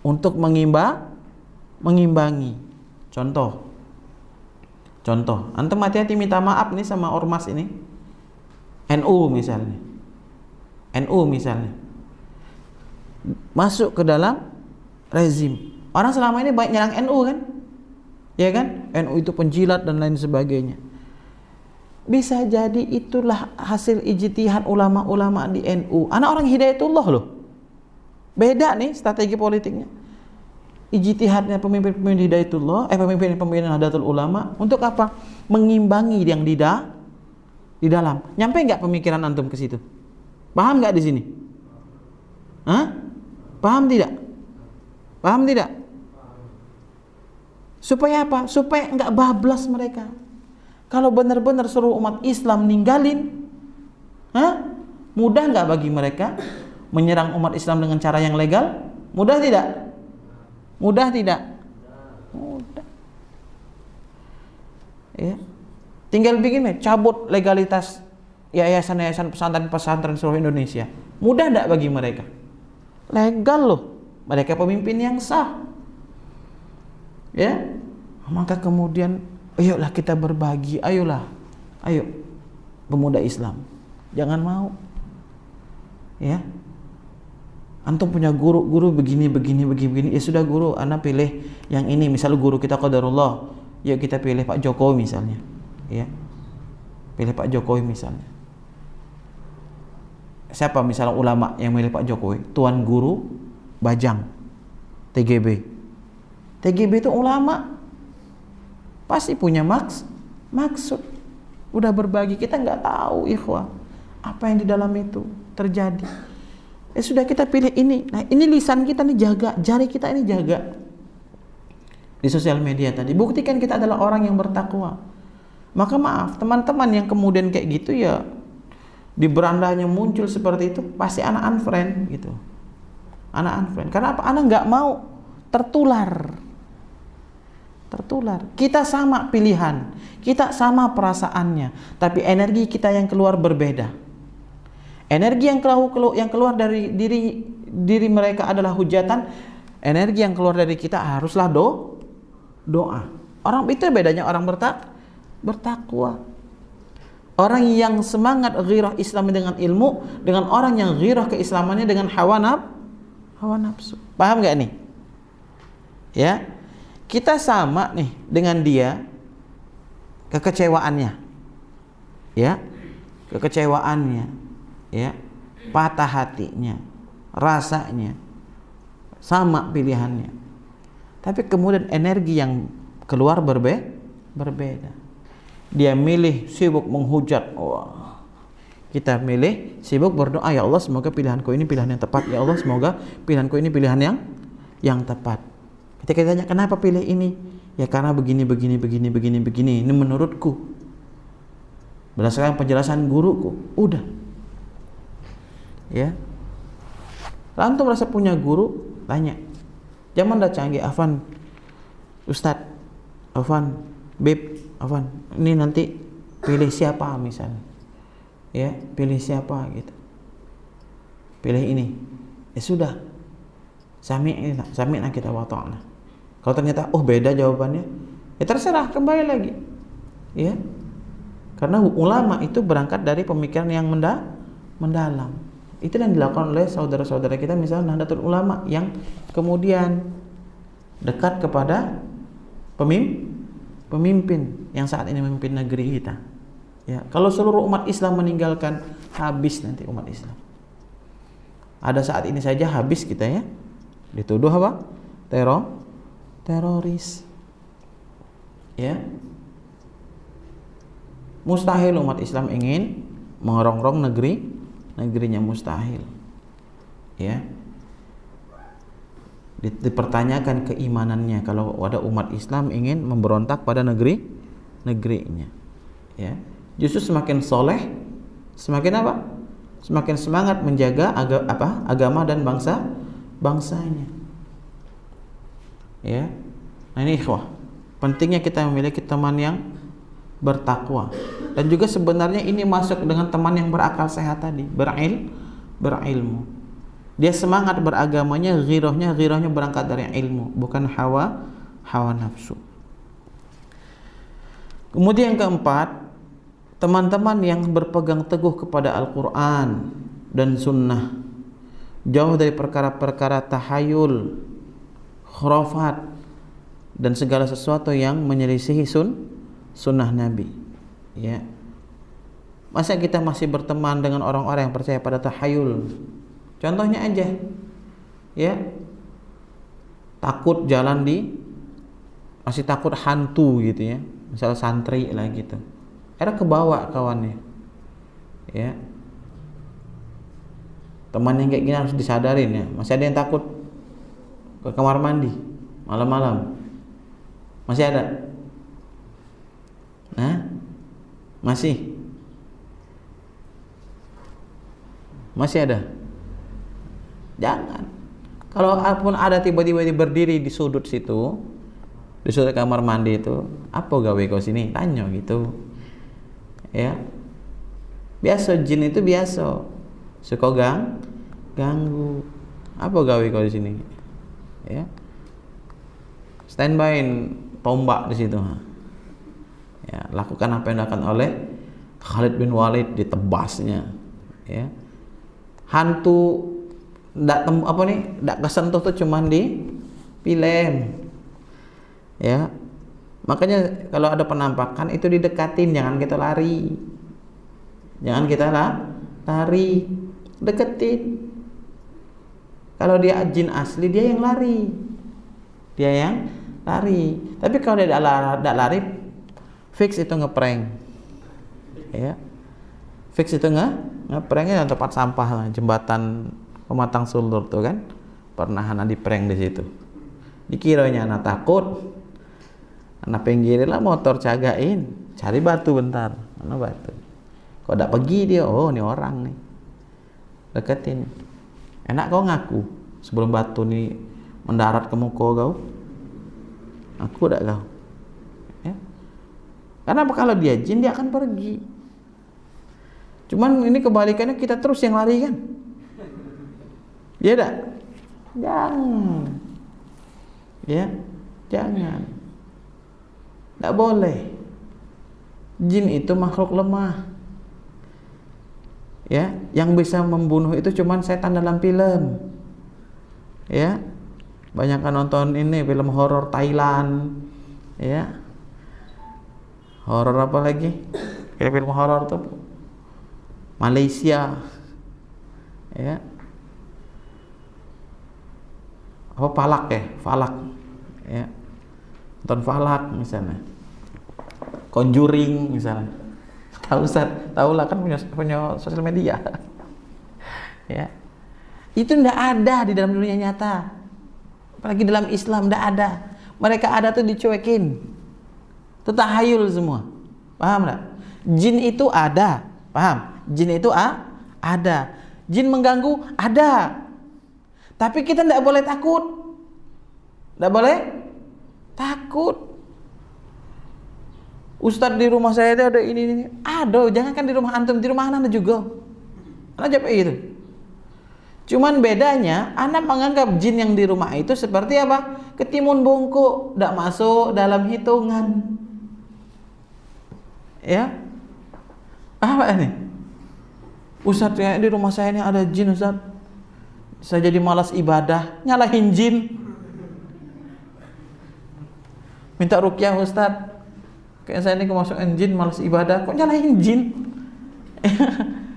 Speaker 1: untuk mengimbangi. Contoh, antum hati-hati minta maaf nih sama ormas ini. NU misalnya. Masuk ke dalam rezim. Orang selama ini banyak nyerang NU kan? Ya kan? NU itu penjilat dan lain sebagainya. Bisa jadi itulah hasil ijtihad ulama-ulama di NU. Anak orang hidayatullah loh. Beda nih strategi politiknya. Ijtihadnya pemimpin-pemimpin Hidayatullah, pemimpin-pemimpin Nahdlatul Ulama untuk apa? Mengimbangi yang di dalam. Nyampe nggak pemikiran antum ke situ? Paham nggak di sini? Hah? Paham tidak? Paham tidak? Supaya apa? Supaya nggak bablas mereka. Kalau benar-benar suruh umat Islam ninggalin, mudah nggak bagi mereka menyerang umat Islam dengan cara yang legal? Mudah tidak? Mudah tidak? Mudah. Ya. Tinggal bikin cabut legalitas yayasan-yayasan pesantren-pesantren seluruh Indonesia. Mudah tidak bagi mereka? Legal loh. Mereka pemimpin yang sah. Ya. Maka kemudian ayolah kita berbagi, ayo pemuda Islam. Jangan mau. Ya. Antum punya guru begini. Ya sudah guru, ana pilih yang ini. Misal guru kita qadarullah, yuk kita pilih Pak Jokowi misalnya. Ya. Pilih Pak Jokowi misalnya. Siapa misalnya ulama yang milih Pak Jokowi? Tuan Guru Bajang, TGB. TGB itu ulama. Pasti punya maksud. Udah berbagi, kita nggak tahu ikhwah apa yang di dalam itu terjadi. Sudah kita pilih ini. Nah, ini lisan kita nih jaga, jari kita ini jaga. Di sosial media tadi buktikan kita adalah orang yang bertakwa. Maka maaf, teman-teman yang kemudian kayak gitu ya di berandanya muncul seperti itu, pasti anak unfriend gitu. Anak unfriend. Karena apa? Anak nggak mau tertular. Kita sama pilihan, kita sama perasaannya, tapi energi kita yang keluar berbeda. Energi yang keluar dari diri mereka adalah hujatan. Energi yang keluar dari kita haruslah doa. Orang itu bedanya orang bertakwa. Orang yang semangat ghirah Islam dengan ilmu, dengan orang yang ghirah keislamannya dengan hawa nafsu. Paham gak nih? Ya. Kita sama nih dengan dia kekecewaannya. Ya. Kekecewaannya, ya. Patah hatinya, rasanya sama pilihannya. Tapi kemudian energi yang keluar berbeda. Dia milih sibuk menghujat. Kita milih sibuk berdoa, ya Allah semoga pilihanku ini pilihan yang tepat. Ya Allah semoga pilihanku ini pilihan yang tepat. Ketika ditanya kenapa pilih ini, ya karena begini. Ini menurutku, berdasarkan penjelasan guruku. Udah. Ya. Antum merasa punya guru, tanya. Zaman udah canggih, Afan, Ustadz, Afan, Bib, Afan, ini nanti pilih siapa misalnya. Ya, pilih siapa gitu. Pilih ini. Ya sudah. Sami'na kita wa ta'na. Kalau ternyata beda jawabannya, ya terserah, kembali lagi. Ya. Karena ulama itu berangkat dari pemikiran yang mendalam. Itu yang dilakukan oleh saudara-saudara kita misalnya Nahdlatul Ulama yang kemudian dekat kepada pemimpin yang saat ini memimpin negeri kita. Ya, kalau seluruh umat Islam meninggalkan, habis nanti umat Islam. Ada saat ini saja habis kita ya. Dituduh apa? Teroris. Ya. Mustahil umat Islam ingin merongrong negerinya, mustahil. Ya. Dipertanyakan keimanannya kalau ada umat Islam ingin memberontak pada negerinya. Ya. Justru semakin soleh, semakin apa? Semakin semangat menjaga agama dan bangsanya. Ya. Nah ini ikhwah, pentingnya kita memiliki teman yang bertakwa. Dan juga sebenarnya ini masuk dengan teman yang berakal sehat tadi, berilmu. Dia semangat beragamanya, ghirahnya berangkat dari ilmu, bukan hawa nafsu. Kemudian yang keempat, teman-teman yang berpegang teguh kepada Al-Quran dan Sunnah, jauh dari perkara-perkara tahayul, khurafat, dan segala sesuatu yang menyelisihi sunnah Nabi. Ya. Masa kita masih berteman dengan orang-orang yang percaya pada tahayul? Contohnya aja, ya, takut jalan masih takut hantu gitu ya, misal santri lah gitu, akhirnya kebawa kawannya, ya. Teman yang kayak gini harus disadarin ya. Masih ada yang takut ke kamar mandi malam-malam? Masih ada? Nah, masih ada? Jangan. Kalau pun ada tiba-tiba berdiri di sudut situ, di sudut kamar mandi itu, apa gawe kau sini? Tanya gitu. Ya. Biasa jin itu biasa. Suka ganggu. Apa gawe kau di sini? Ya. Standby tombak di situ. Ya, lakukan apa yang dilakukan oleh Khalid bin Walid, ditebasnya. Ya. Hantu ndak kesentuh tuh cuman di film. Ya. Makanya kalau ada penampakan itu didekatin, jangan kita lari. Jangan kita lari. Deketin. Kalau dia jin asli, dia yang lari. Tapi kalau dia tidak lari, fix itu ngeprank. Ya. Fix itu ngepranknya di tempat sampah lah, jembatan Pematang Sulur tuh kan. Pernah anak di prank di situ. Dikiranya anak takut. Anak pinggirin lah motor, cagain, cari batu bentar. Mana batu? Kok tidak pergi dia? Oh, ini orang nih. Deketin. Enak kau ngaku sebelum batu nih mendarat ke muka kau. Aku tak kau. Ya. Karena kalau dia jin, dia akan pergi. Cuman ini kebalikannya, kita terus yang lari kan. Iya tak? Jangan. Ya, jangan. Tak boleh. Jin itu makhluk lemah. Ya, yang bisa membunuh itu cuman setan dalam film. Ya. Banyak kan nonton ini film horor Thailand. Ya. Horor apa lagi? Kayak film horor tuh Malaysia. Ya. Apa Falak ya? Falak. Ya. Nonton Falak misalnya. Conjuring misalnya. Tahu Ustaz, tahu lah kan punya sosial media. Ya. Itu ndak ada di dalam dunia nyata. Apalagi dalam Islam ndak ada. Mereka ada tuh dicuekin. Itu tahayul semua. Paham enggak? Jin itu ada. Paham? Jin itu ada. Jin mengganggu ada. Tapi kita ndak boleh takut. Ndak boleh takut. Ustadz, di rumah saya ada ini. Aduh, jangan kan di rumah antum, di rumah anak juga. Anak capek gitu. Cuman bedanya, anak menganggap jin yang di rumah itu seperti apa? Ketimun bungkuk, tidak masuk dalam hitungan. Ya, apa ini? Ustadz, ya di rumah saya ini ada jin, Ustadz. Saya jadi malas ibadah, nyalahin jin. Minta ruqyah, Ustadz. Kayak saya ini kemasukan jin, malas ibadah, kok nyalahin jin?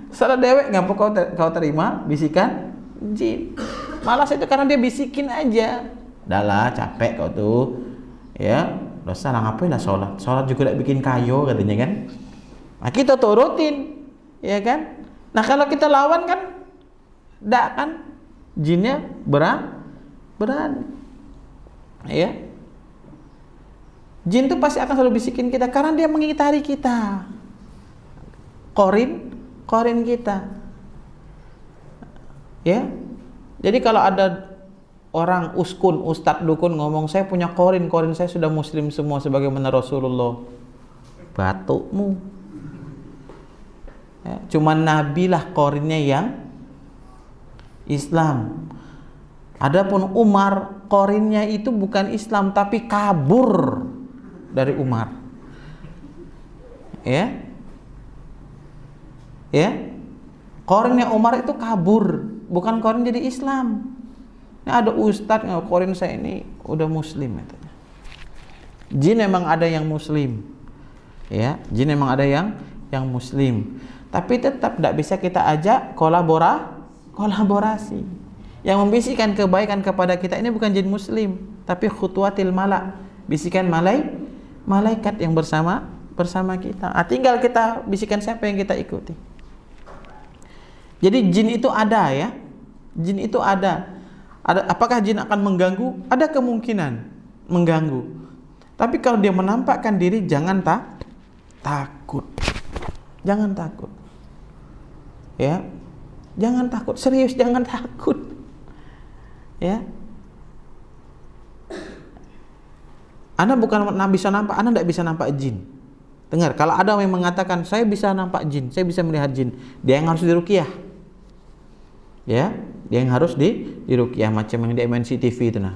Speaker 1: Salah dewek, ngapa kau terima bisikan jin? Malas itu karena dia bisikin aja. Dahlah, capek kau tuh. Ya, dosa lah, ngapain lah sholat? Sholat juga tidak bikin kayo katanya kan. Nah, kita turutin, ya kan? Nah, kalau kita lawan kan, tidak kan? Jinnya berani. Ya. Jin itu pasti akan selalu bisikin kita karena dia mengitari kita. Korin kita. Ya. Jadi kalau ada orang uskun, ustadz, dukun ngomong, saya punya korin saya sudah muslim semua sebagaimana Rasulullah. Batukmu. Ya, cuman Nabi lah korinnya yang Islam. Adapun Umar, korinnya itu bukan Islam tapi kabur dari Umar. Ya. Korinnya Umar itu kabur, bukan korin jadi Islam. Ini ada ustadz korin saya ini udah muslim katanya. Jin memang ada yang muslim. Ya, jin memang ada yang muslim. Tapi tetap tidak bisa kita ajak kolaborasi. Yang membisikkan kebaikan kepada kita ini bukan jin muslim, tapi khutwatil malak, bisikan malaikat yang bersama kita. Tinggal kita bisikan siapa yang kita ikuti. Jadi jin itu ada ya. Jin itu ada. Apakah jin akan mengganggu? Ada kemungkinan mengganggu. Tapi kalau dia menampakkan diri, jangan takut. Jangan takut. Ya. Jangan takut, serius jangan takut. Ya. Anda bukan bisa nampak, Anda tidak bisa nampak jin. Dengar, kalau ada yang mengatakan saya bisa nampak jin, saya bisa melihat jin, dia yang harus diruqyah. Ya, dia yang harus diruqyah, macam yang di MNC TV itu nah.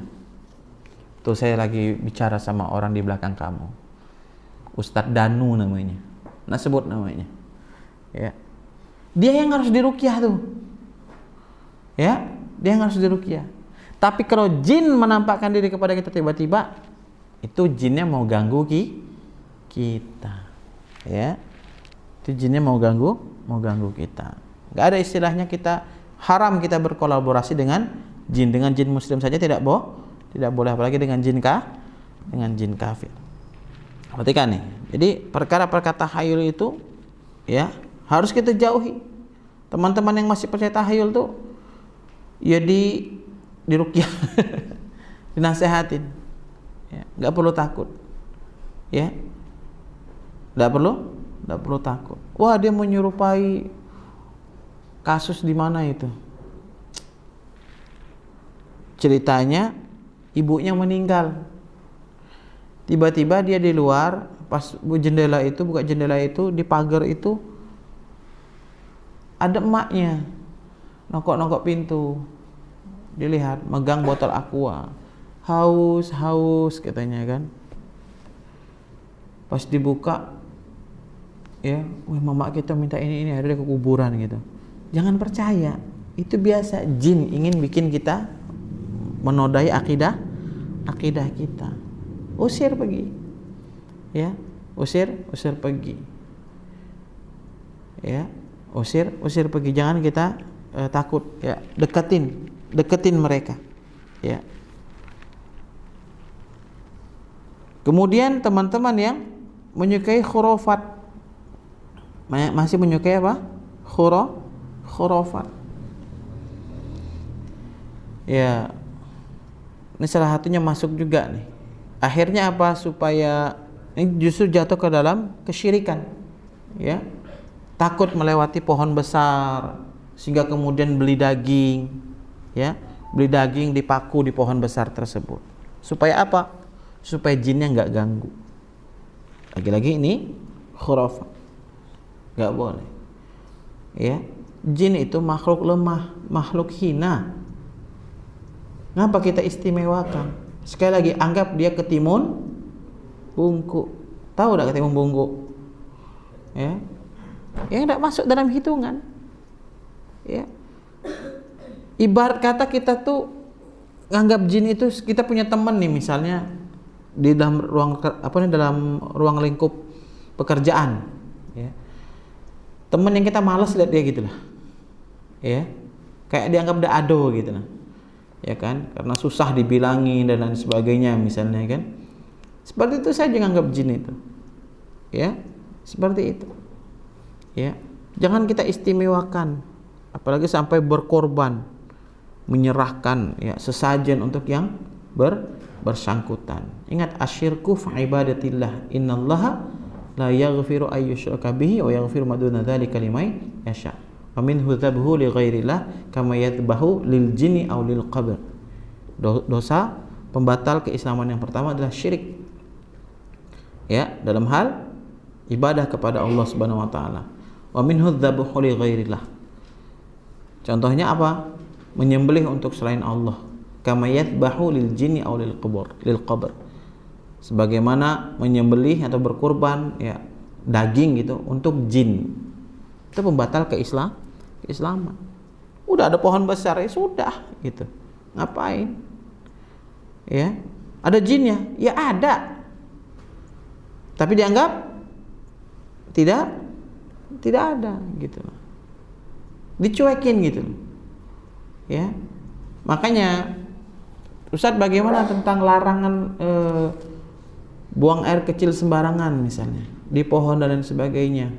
Speaker 1: Tuh saya lagi bicara sama orang di belakang kamu. Ustadz Danu namanya. Nah sebut namanya. Ya. Dia yang harus diruqyah tuh. Ya, dia yang harus diruqyah. Tapi kalau jin menampakkan diri kepada kita tiba-tiba, itu jinnya mau ganggu kita. Ya. Itu jinnya mau ganggu kita. Enggak ada istilahnya kita haram kita berkolaborasi dengan jin. Dengan jin muslim saja tidak boleh, apalagi dengan jin kafir. Perhatikan nih. Jadi perkara-perkara tahayul itu ya harus kita jauhi. Teman-teman yang masih percaya tahayul tuh ya diruqyah. Dinasehatin. Ya, enggak perlu takut. Ya. Enggak perlu takut. Wah, dia menyerupai kasus di mana itu? Ceritanya ibunya meninggal. Tiba-tiba dia di luar, pas buka jendela itu di pagar itu ada emaknya. Nokok-nokok pintu. Dilihat megang botol aqua. Haus katanya kan. Pas dibuka ya, mama kita minta ini ada di kuburan gitu. Jangan percaya, itu biasa jin ingin bikin kita menodai akidah kita. Usir pergi. Ya, usir pergi. Ya, usir pergi. Jangan kita takut ya, deketin mereka. Ya. Kemudian teman-teman yang menyukai khurafat, masih menyukai apa? Khurafat. Ya, ini salah satunya masuk juga nih. Akhirnya apa? Supaya ini justru jatuh ke dalam kesyirikan. Ya, takut melewati pohon besar sehingga kemudian beli daging. Ya, beli daging dipaku di pohon besar tersebut. Supaya apa? Supaya jinnya nggak ganggu. Lagi-lagi ini khurafat, nggak boleh. Ya, jin itu makhluk lemah, makhluk hina. Ngapa kita istimewakan? Sekali lagi, anggap dia ketimun bungku. Tahu nggak ketimun bungku? Ya, yang nggak masuk dalam hitungan. Ya, ibarat kata kita tuh nganggap jin itu kita punya teman nih misalnya di dalam ruang lingkup pekerjaan. Ya. Teman yang kita malas lihat dia gitulah. Ya. Kayak dianggap ado gitu lah. Ya kan? Karena susah dibilangin dan lain sebagainya misalnya kan. Seperti itu saja nganggap jin itu. Ya. Seperti itu. Ya. Jangan kita istimewakan, apalagi sampai berkorban, menyerahkan ya sesajen untuk yang bersangkutan. Ingat, asyirku fa ibadatillah. Innallaha la yaghfiru ay yushraka bihi wa yaghfiru ma duna dzalika liman yasha. Wa minhu dzabhu li ghairillah kama yadhbahu lil jinni aw lil qabr. Dosa pembatal keislaman yang pertama adalah syirik. Ya, dalam hal ibadah kepada Allah Subhanahu wa taala. Wa minhu dzabhu li ghairillah. Contohnya apa? Menyembelih untuk selain Allah. Kama yadhbahu lil jinni aw lil qabr. Sebagaimana menyembelih atau berkurban ya daging gitu untuk jin. Itu pembatal keislaman. Udah ada pohon besar ya sudah gitu. Ngapain? Ya, ada jinnya? Ya ada. Tapi dianggap tidak ada gitu. Dicuekin gitu. Ya. Makanya Ustadz, bagaimana tentang larangan buang air kecil sembarangan misalnya di pohon dan lain sebagainya?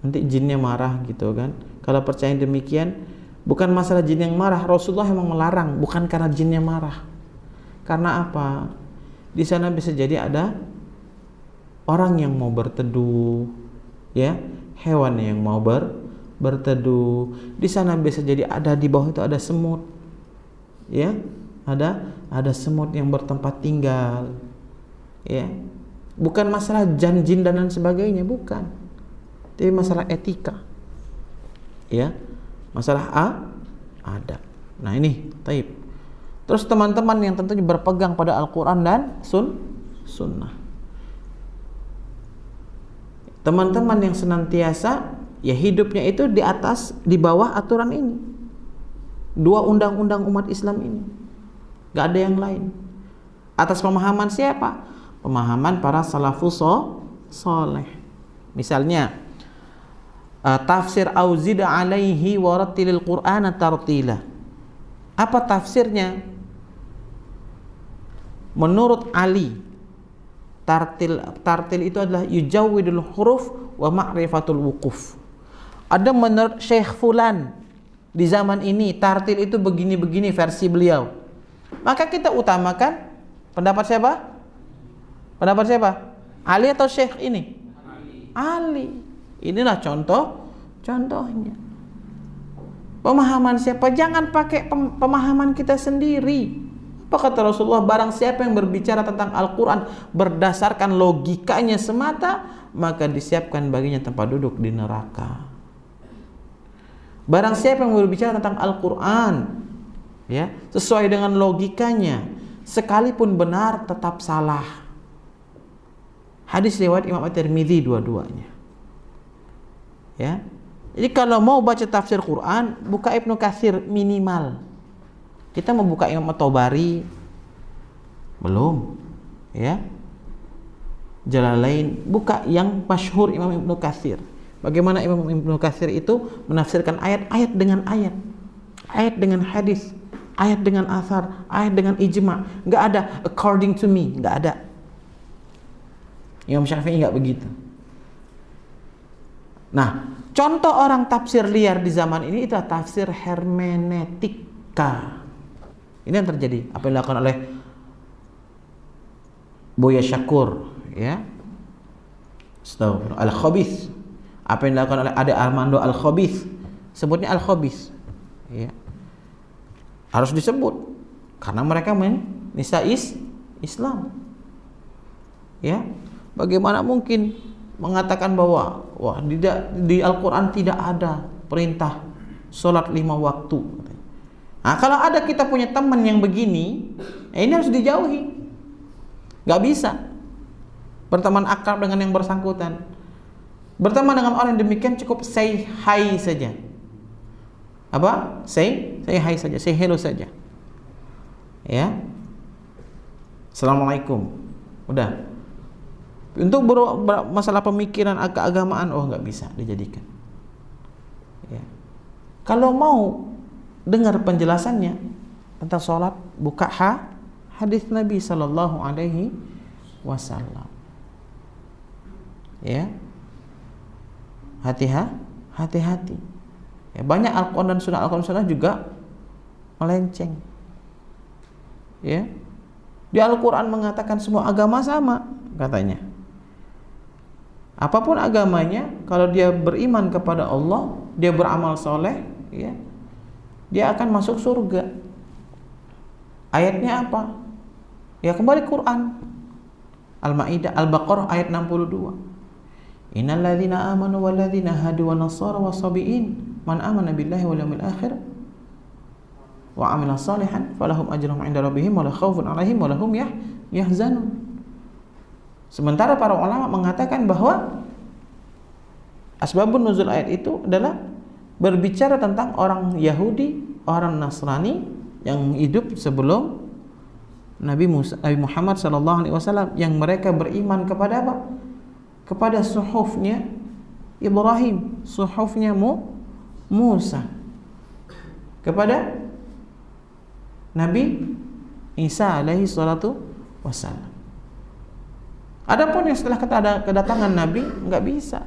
Speaker 1: Nanti jinnya marah gitu kan. Kalau percaya demikian, bukan masalah jin yang marah, Rasulullah memang melarang, bukan karena jinnya marah. Karena apa? Di sana bisa jadi ada orang yang mau berteduh, ya, hewan yang mau berteduh. Di sana bisa jadi ada, di bawah itu ada semut, ya, ada semut yang bertempat tinggal, ya. Bukan masalah jin dan lain sebagainya, bukan. Tapi masalah etika, ya, masalah adab. Nah ini, taib. Terus teman-teman yang tentunya berpegang pada Al-Quran dan Sunnah. Teman-teman yang senantiasa ya hidupnya itu di bawah aturan ini, 2 undang-undang umat Islam ini, gak ada yang lain. Atas pemahaman siapa? Pemahaman para salafus soleh. Misalnya tafsir auzid alaihi warattilil qur'ana tartila. Apa tafsirnya? Menurut Ali, tartil itu adalah yujawwidul huruf wa ma'rifatul wuquf. Ada menurut Syekh Fulan di zaman ini tartil itu begini-begini versi beliau. Maka kita utamakan pendapat siapa? Pendapat siapa? Ali atau Syekh ini? Ali. Inilah contohnya. Pemahaman siapa? Jangan pakai pemahaman kita sendiri. Apa kata Rasulullah? Barang siapa yang berbicara tentang Al-Quran berdasarkan logikanya semata, maka disiapkan baginya tempat duduk di neraka. Barang siapa yang berbicara tentang Al-Quran, ya, sesuai dengan logikanya, sekalipun benar tetap salah. Hadis riwayat Imam At-Tirmidzi dua-duanya. Ya. Jadi kalau mau baca tafsir Quran, buka Ibnu Katsir minimal. Kita mau buka Imam At-Tabari belum, ya. Jalalain, buka yang masyhur Imam Ibnu Katsir. Bagaimana Imam Ibnu Katsir itu menafsirkan ayat-ayat dengan ayat, ayat dengan hadis, ayat dengan athar, ayat dengan ijma. Enggak ada according to me, enggak ada. Imam Syafi'i enggak begitu. Nah, contoh orang tafsir liar di zaman ini itu tafsir hermeneutika. Ini yang terjadi, apa yang dilakukan oleh Buya Syakur, ya, Al-Khabith. Apa yang dilakukan oleh Ade Armando Al-Khabith, sebutnya Al-Khabith, ya. Harus disebut karena mereka menista Islam, ya. Bagaimana mungkin mengatakan bahwa di Al-Quran tidak ada perintah sholat 5 waktu. Nah, kalau ada kita punya teman yang begini, ini harus dijauhi. Gak bisa berteman akrab dengan yang bersangkutan. Berteman dengan orang yang demikian cukup say hi saja. Apa? Say hi saja, say hello saja. Ya. Assalamualaikum. Udah. Untuk masalah pemikiran keagamaan, nggak bisa dijadikan. Ya. Kalau mau dengar penjelasannya tentang sholat, buka hadis Nabi Sallallahu Alaihi Wasallam. Ya, hati-hati. Ya, banyak Al-Quran dan Sunnah juga melenceng. Ya, di Al-Quran mengatakan semua agama sama, katanya. Apapun agamanya, kalau dia beriman kepada Allah, dia beramal soleh, ya, dia akan masuk surga. Ayatnya apa? Ya kembali Quran. Al-Maidah, Al-Baqarah ayat 62. Innal ladzina amanu wal ladzina hadu wan nasara wasabiin man amana billahi wal yawmil akhir wa amila salihan falahum ajruhum 'inda rabbihim wala khaufun 'alaihim wala hum yahzanun. Sementara para ulama mengatakan bahwa asbabun nuzul ayat itu adalah berbicara tentang orang Yahudi, orang Nasrani yang hidup sebelum Nabi Muhammad SAW, yang mereka beriman kepada apa? Kepada suhufnya Ibrahim, suhufnya Musa, kepada Nabi Isa alaihi salatu wassalam. Adapun yang setelah kedatangan Nabi nggak bisa.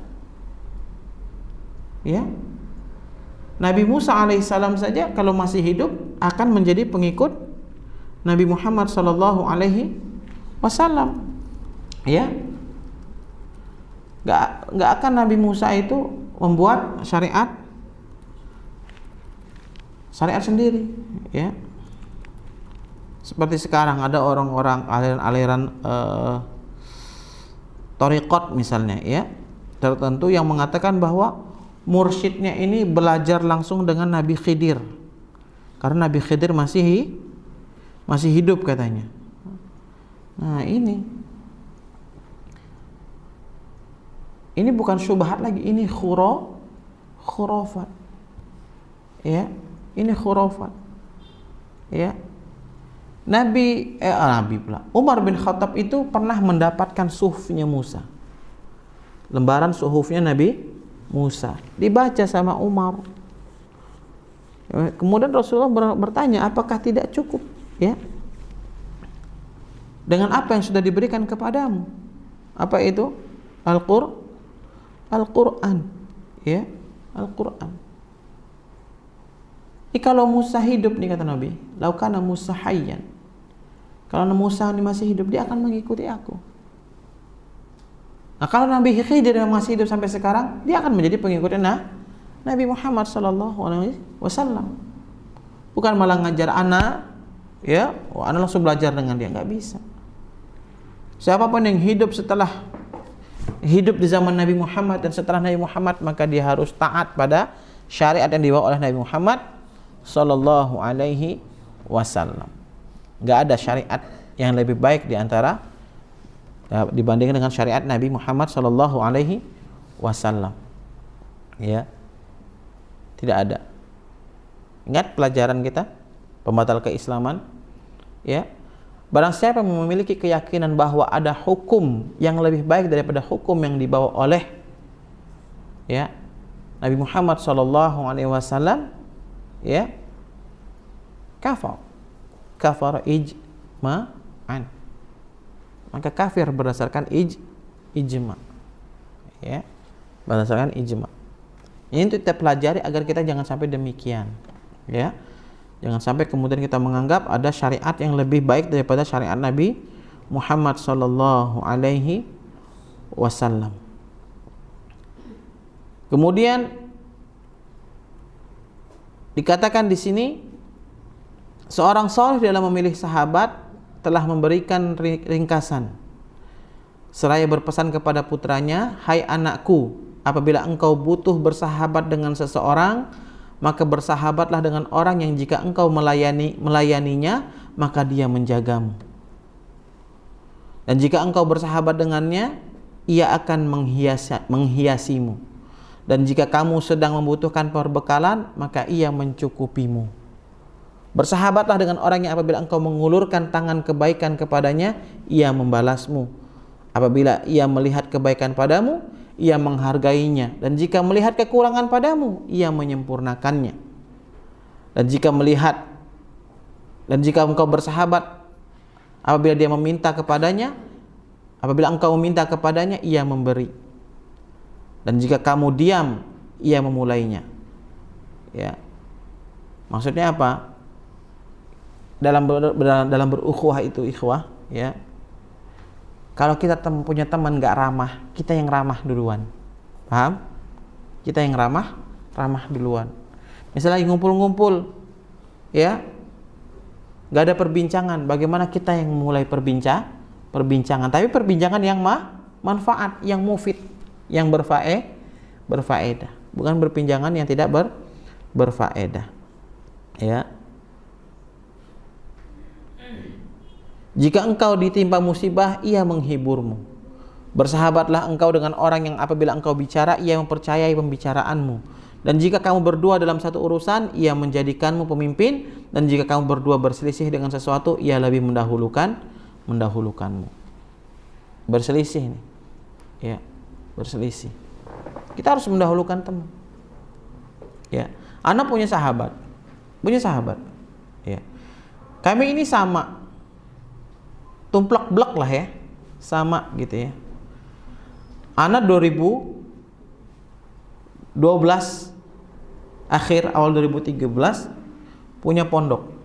Speaker 1: Ya. Nabi Musa alaihissalam saja kalau masih hidup akan menjadi pengikut Nabi Muhammad sallallahu alaihi wasallam. Ya. Nggak akan Nabi Musa itu membuat syariat sendiri, ya. Seperti sekarang ada orang-orang aliran-aliran thariqat misalnya, ya, tertentu yang mengatakan bahwa mursyidnya ini belajar langsung dengan Nabi Khidir karena Nabi Khidir masih hidup katanya. Nah, ini bukan syubhat lagi, ini khurafat, ya, ini khurafat, ya. Nabi pula Umar bin Khattab itu pernah mendapatkan suhufnya Musa, lembaran suhufnya Nabi Musa, dibaca sama Umar. Kemudian Rasulullah bertanya, apakah tidak cukup, ya, dengan apa yang sudah diberikan kepadamu? Apa itu? Al-Quran, ya, Al-Quran. Kalau Musa hidup nih, kata Nabi, laukana Musa hayyan, kalau Musa ini masih hidup, dia akan mengikuti aku. Nah, kalau Nabi Khidir yang masih hidup sampai sekarang, dia akan menjadi pengikutnya Nabi Muhammad sallallahu alaihi wasallam. Bukan malah ngajar anak, ya, anak langsung belajar dengan dia, nggak bisa. Siapapun yang hidup di zaman Nabi Muhammad dan setelah Nabi Muhammad, maka dia harus taat pada syariat yang dibawa oleh Nabi Muhammad sallallahu alaihi wasallam. Nggak ada syariat yang lebih baik dibandingkan dengan syariat Nabi Muhammad sallallahu alaihi wasallam. Ya. Tidak ada. Ingat pelajaran kita pembatal keislaman, ya. Barang siapa yang memiliki keyakinan bahwa ada hukum yang lebih baik daripada hukum yang dibawa oleh, ya, Nabi Muhammad sallallahu alaihi wasallam, ya, kafar ijma'an, maka kafir berdasarkan ijma', ya, berdasarkan ijma'. Ini untuk kita pelajari agar kita jangan sampai demikian, ya, jangan sampai kemudian kita menganggap ada syariat yang lebih baik daripada syariat Nabi Muhammad sallallahu alaihi wasallam. Kemudian dikatakan di sini, seorang saleh dalam memilih sahabat telah memberikan ringkasan seraya berpesan kepada putranya, hai anakku, apabila engkau butuh bersahabat dengan seseorang, maka bersahabatlah dengan orang yang jika engkau melayaninya, maka dia menjagamu. Dan jika engkau bersahabat dengannya, ia akan menghiasimu. Dan jika kamu sedang membutuhkan perbekalan, maka ia mencukupimu. Bersahabatlah dengan orang yang apabila engkau mengulurkan tangan kebaikan kepadanya, ia membalasmu. Apabila ia melihat kebaikan padamu, ia menghargainya. Dan jika melihat kekurangan padamu, ia menyempurnakannya. Dan jika engkau bersahabat, apabila engkau meminta kepadanya, ia memberi. Dan jika kamu diam, ia memulainya. Ya. Maksudnya apa? Dalam berukhuwah itu, ikhwah, ya. Kalau kita punya teman nggak ramah, kita yang ramah duluan. Paham? Kita yang ramah duluan. Misalnya ngumpul-ngumpul, ya, nggak ada perbincangan, bagaimana kita yang mulai perbincangan? Tapi perbincangan yang manfaat, yang mufid, yang berfaedah, bukan perbincangan yang tidak berfaedah. Ya. Jika engkau ditimpa musibah, ia menghiburmu. Bersahabatlah engkau dengan orang yang apabila engkau bicara, ia mempercayai pembicaraanmu. Dan jika kamu berdua dalam satu urusan, ia menjadikanmu pemimpin. Dan jika kamu berdua berselisih dengan sesuatu, ia lebih mendahulukanmu. Berselisih nih, ya, berselisih. Kita harus mendahulukan teman. Ya, anak punya sahabat, ya. Kami ini sama, tumplek-blek lah ya, sama gitu ya. Anak 2012 akhir awal 2013 punya pondok,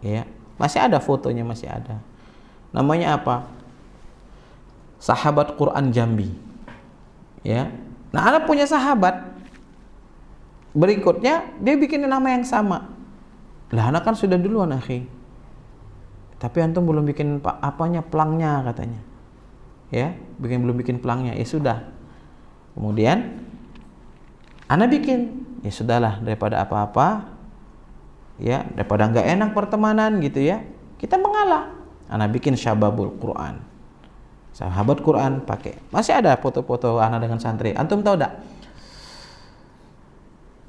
Speaker 1: ya masih ada fotonya, masih ada. Namanya apa? Sahabat Quran Jambi, ya. Nah, anak punya sahabat. Berikutnya dia bikin nama yang sama. Lah anak kan sudah duluan akhi. Tapi antum belum bikin pelangnya katanya. Ya, belum bikin pelangnya. Ya sudah. Kemudian anak bikin. Ya sudahlah, daripada apa-apa, ya daripada nggak enak pertemanan gitu ya, kita mengalah. Anak bikin Syababul Quran. Sahabat Quran pakai. Masih ada foto-foto anak dengan santri. Antum tahu enggak?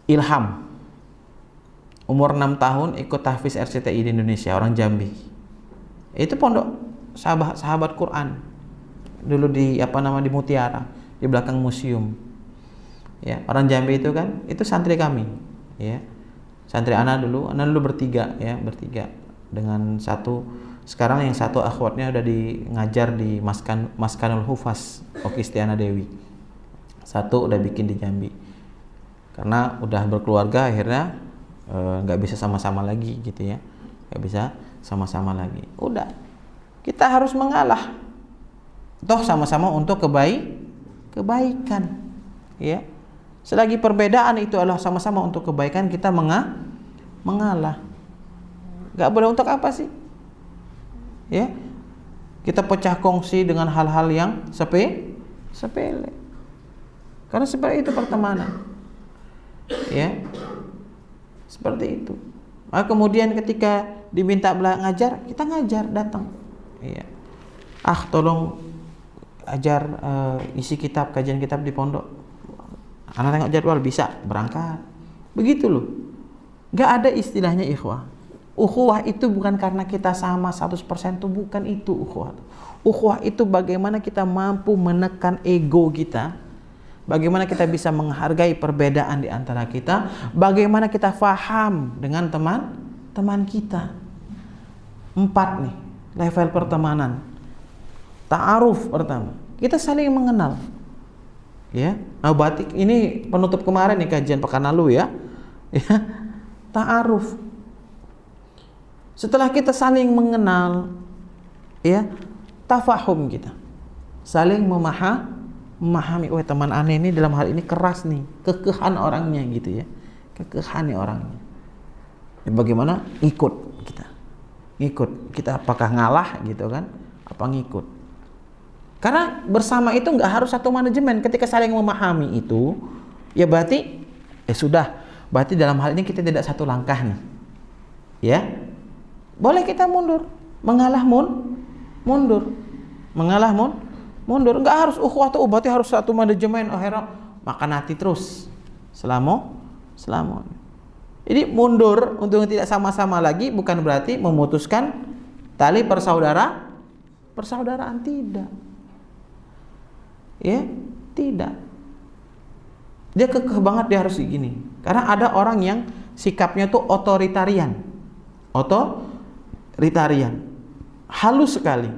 Speaker 1: Ilham umur 6 tahun ikut tahfiz RCTI di Indonesia, orang Jambi. Itu pondok sahabat Quran. Dulu di di Mutiara, di belakang museum. Ya, orang Jambi itu kan, itu santri kami, ya. Santri anak dulu bertiga bertiga dengan satu. Sekarang yang satu akhwatnya udah ngajar di Maskanul Hufaz Okistiana Dewi. Satu udah bikin di Jambi. Karena udah berkeluarga akhirnya nggak bisa sama-sama lagi gitu ya, nggak bisa sama-sama lagi. Udah, kita harus mengalah. Toh sama-sama untuk kebaikan, ya. Selagi perbedaan itu adalah sama-sama untuk kebaikan, kita mengalah. Nggak boleh untuk apa sih? Ya, kita pecah kongsi dengan hal-hal yang sepele. Karena seperti itu pertemanan. Ya, seperti itu. Maka kemudian ketika diminta ngajar, kita ngajar, datang. Ya. Tolong ajar isi kitab, kajian kitab di pondok. Anak tengok jadwal, bisa berangkat. Begitu loh. Gak ada istilahnya ikhwah. Ukhuwah itu bukan karena kita sama 100%, itu bukan itu ukhuwah. Ukhuwah itu bagaimana kita mampu menekan ego kita. Bagaimana kita bisa menghargai perbedaan di antara kita, bagaimana kita faham dengan teman kita. 4 nih, level pertemanan. Ta'aruf pertama, kita saling mengenal. Ya, batik ini penutup kemarin nih kajian pekan lalu ya. Ya, ta'aruf. Setelah kita saling mengenal, ya, tafahum kita. Saling memahami, oh teman aneh ini dalam hal ini keras nih, kekehan orangnya gitu ya, kekehan nih orangnya. Ya, bagaimana ngikut kita apakah ngalah gitu kan, apa ngikut? Karena bersama itu nggak harus satu manajemen. Ketika saling memahami itu, ya berarti sudah, berarti dalam hal ini kita tidak satu langkah nih, ya. Boleh kita mundur, mengalah mundur, mengalah mundur, nggak harus ukhuwah tuh berarti harus satu manajemen akhirnya makan hati terus selama. Jadi mundur untuk tidak sama-sama lagi bukan berarti memutuskan tali persaudaraan, tidak. Ya, tidak. Dia kekeh banget, dia harus begini. Karena ada orang yang sikapnya tuh otoritarian, halus sekali.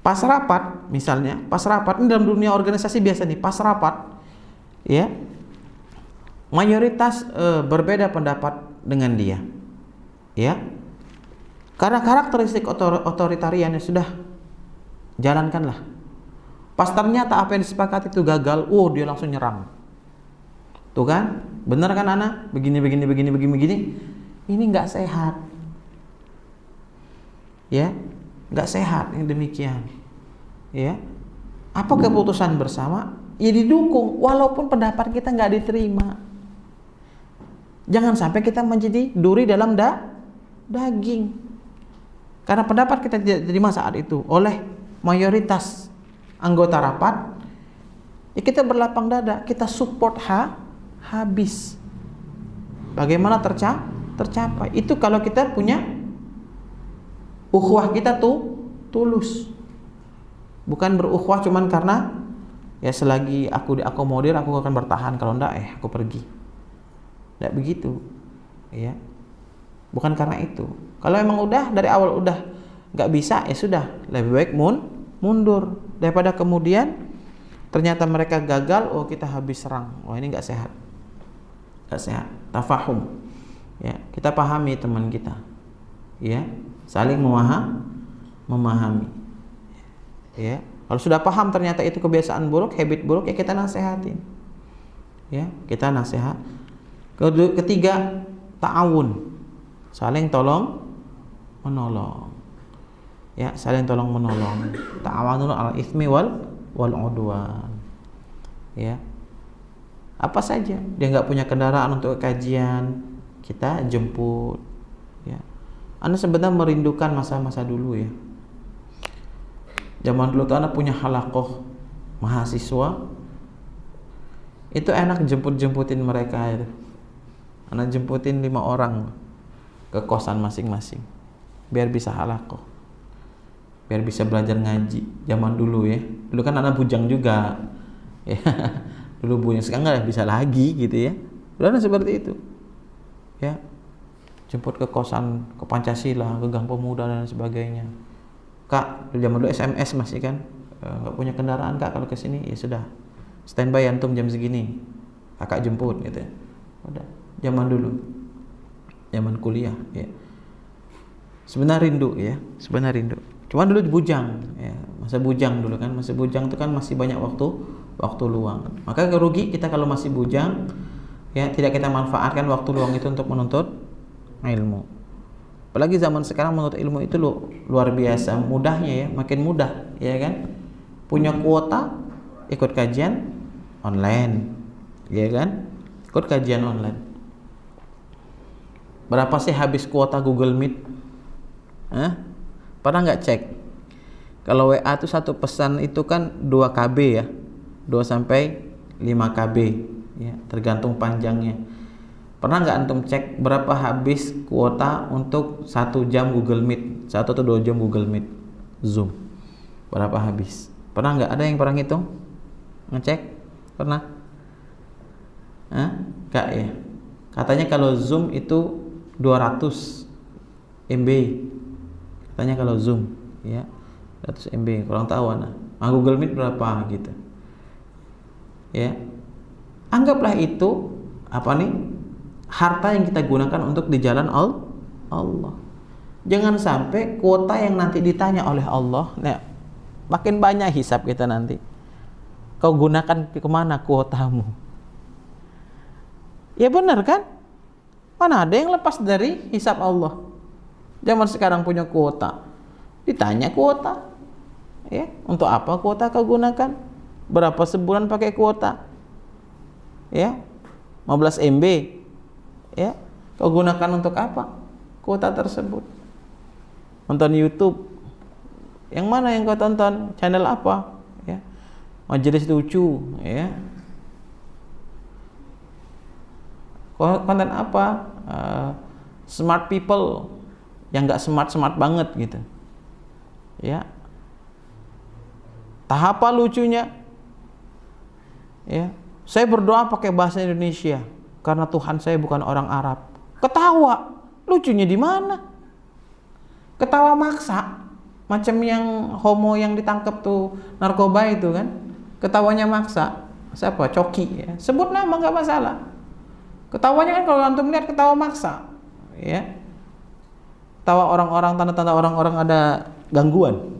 Speaker 1: Pas rapat misalnya, ini dalam dunia organisasi biasa nih, pas rapat ya, mayoritas berbeda pendapat dengan dia, ya, karena karakteristik otoritariannya, sudah jalankanlah. Pas ternyata apa yang disepakati itu gagal, dia langsung nyerang. Tuh kan, benar kan anak, begini, ini nggak sehat, ya. Nggak sehat yang demikian, ya. Apa keputusan bersama? Ya didukung, walaupun pendapat kita nggak diterima. Jangan sampai kita menjadi duri dalam daging. Karena pendapat kita tidak diterima saat itu oleh mayoritas anggota rapat, ya kita berlapang dada, kita support habis. Bagaimana tercapai? Itu kalau kita punya ukhuwah kita tuh tulus. Bukan berukhuwah cuman karena ya selagi aku diakomodir aku akan bertahan, kalau enggak aku pergi. Enggak begitu. Ya. Bukan karena itu. Kalau emang udah dari awal udah nggak bisa, ya sudah, lebih baik mundur daripada kemudian ternyata mereka gagal. Oh, kita habis serang. Oh, ini nggak sehat, nggak sehat. Tafahum, ya, kita pahami teman kita, ya, saling memahami, ya. Kalau sudah paham ternyata itu kebiasaan buruk, habit buruk, ya kita nasehatin, ya, kita nasihat. Ketiga, ta'awun, saling tolong menolong, ya, saling tolong menolong. Ta'awanu 'alal itsmi wal udwan, ya. Apa saja, dia nggak punya kendaraan untuk kajian, kita jemput, ya. Anda sebenarnya merindukan masa-masa dulu, ya. Zaman dulu tuh Anda punya halaqah mahasiswa, itu enak jemput-jemputin mereka itu. Anda jemputin 5 orang ke kosan masing-masing, biar bisa halaqah, biar bisa belajar ngaji. Zaman dulu, ya, dulu kan anak bujang juga, ya. Dulu bujang, sekarang nggak bisa lagi gitu, ya. Dulu ada seperti itu, ya, jemput ke kosan, ke Pancasila, ke Gang Pemuda dan sebagainya. Kak, zaman dulu SMS masih kan, nggak punya kendaraan Kak, kalau ke sini ya sudah, standby antum jam segini, kakak jemput gitu, ya. Udah, zaman dulu, zaman kuliah, ya. Sebenarnya rindu, ya, sebenarnya rindu. Cuman dulu bujang, ya, masa bujang dulu kan, masa bujang itu kan masih banyak waktu luang. Maka rugi kita kalau masih bujang, ya, tidak kita manfaatkan waktu luang itu untuk menuntut ilmu. Apalagi zaman sekarang menuntut ilmu itu luar biasa mudahnya, ya, makin mudah, ya kan? Punya kuota, ikut kajian online, ya kan? Ikut kajian online. Berapa sih habis kuota Google Meet? Pernah nggak cek? Kalau WA itu satu pesan itu kan 2 KB, ya, 2 sampai 5 KB, ya, tergantung panjangnya. Pernah nggak antum cek berapa habis kuota untuk 1 jam Google Meet, 1 atau 2 jam Google Meet, Zoom? Berapa habis? Pernah nggak? Ada yang pernah ngitung? Ngecek? Pernah? Nggak, ya. Katanya kalau Zoom itu 200 MB. Katanya kalau Zoom, ya, 100 MB, kurang tahu anak. Google Meet berapa gitu, ya. Anggaplah itu apa nih, harta yang kita gunakan untuk di jalan Allah. Jangan sampai kuota yang nanti ditanya oleh Allah, nah, makin banyak hisab kita nanti, kau gunakan kemana kuotamu? Ya benar kan? Mana ada yang lepas dari hisab Allah? Zaman sekarang punya kuota, ditanya kuota, ya, untuk apa kuota kau gunakan? Berapa sebulan pakai kuota? Ya, 15 MB, ya, kau gunakan untuk apa kuota tersebut? Nonton YouTube, yang mana yang kau tonton? Channel apa? Ya, majelis lucu, ya, konten apa? Smart people yang nggak smart banget gitu, ya. Tahap apa lucunya? Ya, saya berdoa pakai bahasa Indonesia karena Tuhan saya bukan orang Arab. Ketawa, lucunya di mana? Ketawa maksa, macam yang homo yang ditangkap tuh narkoba itu kan, ketawanya maksa. Siapa? Coki, ya. Sebut nama nggak masalah. Ketawanya kan kalau antum lihat ketawa maksa, ya. Tawa orang-orang, tanda-tanda orang-orang ada gangguan,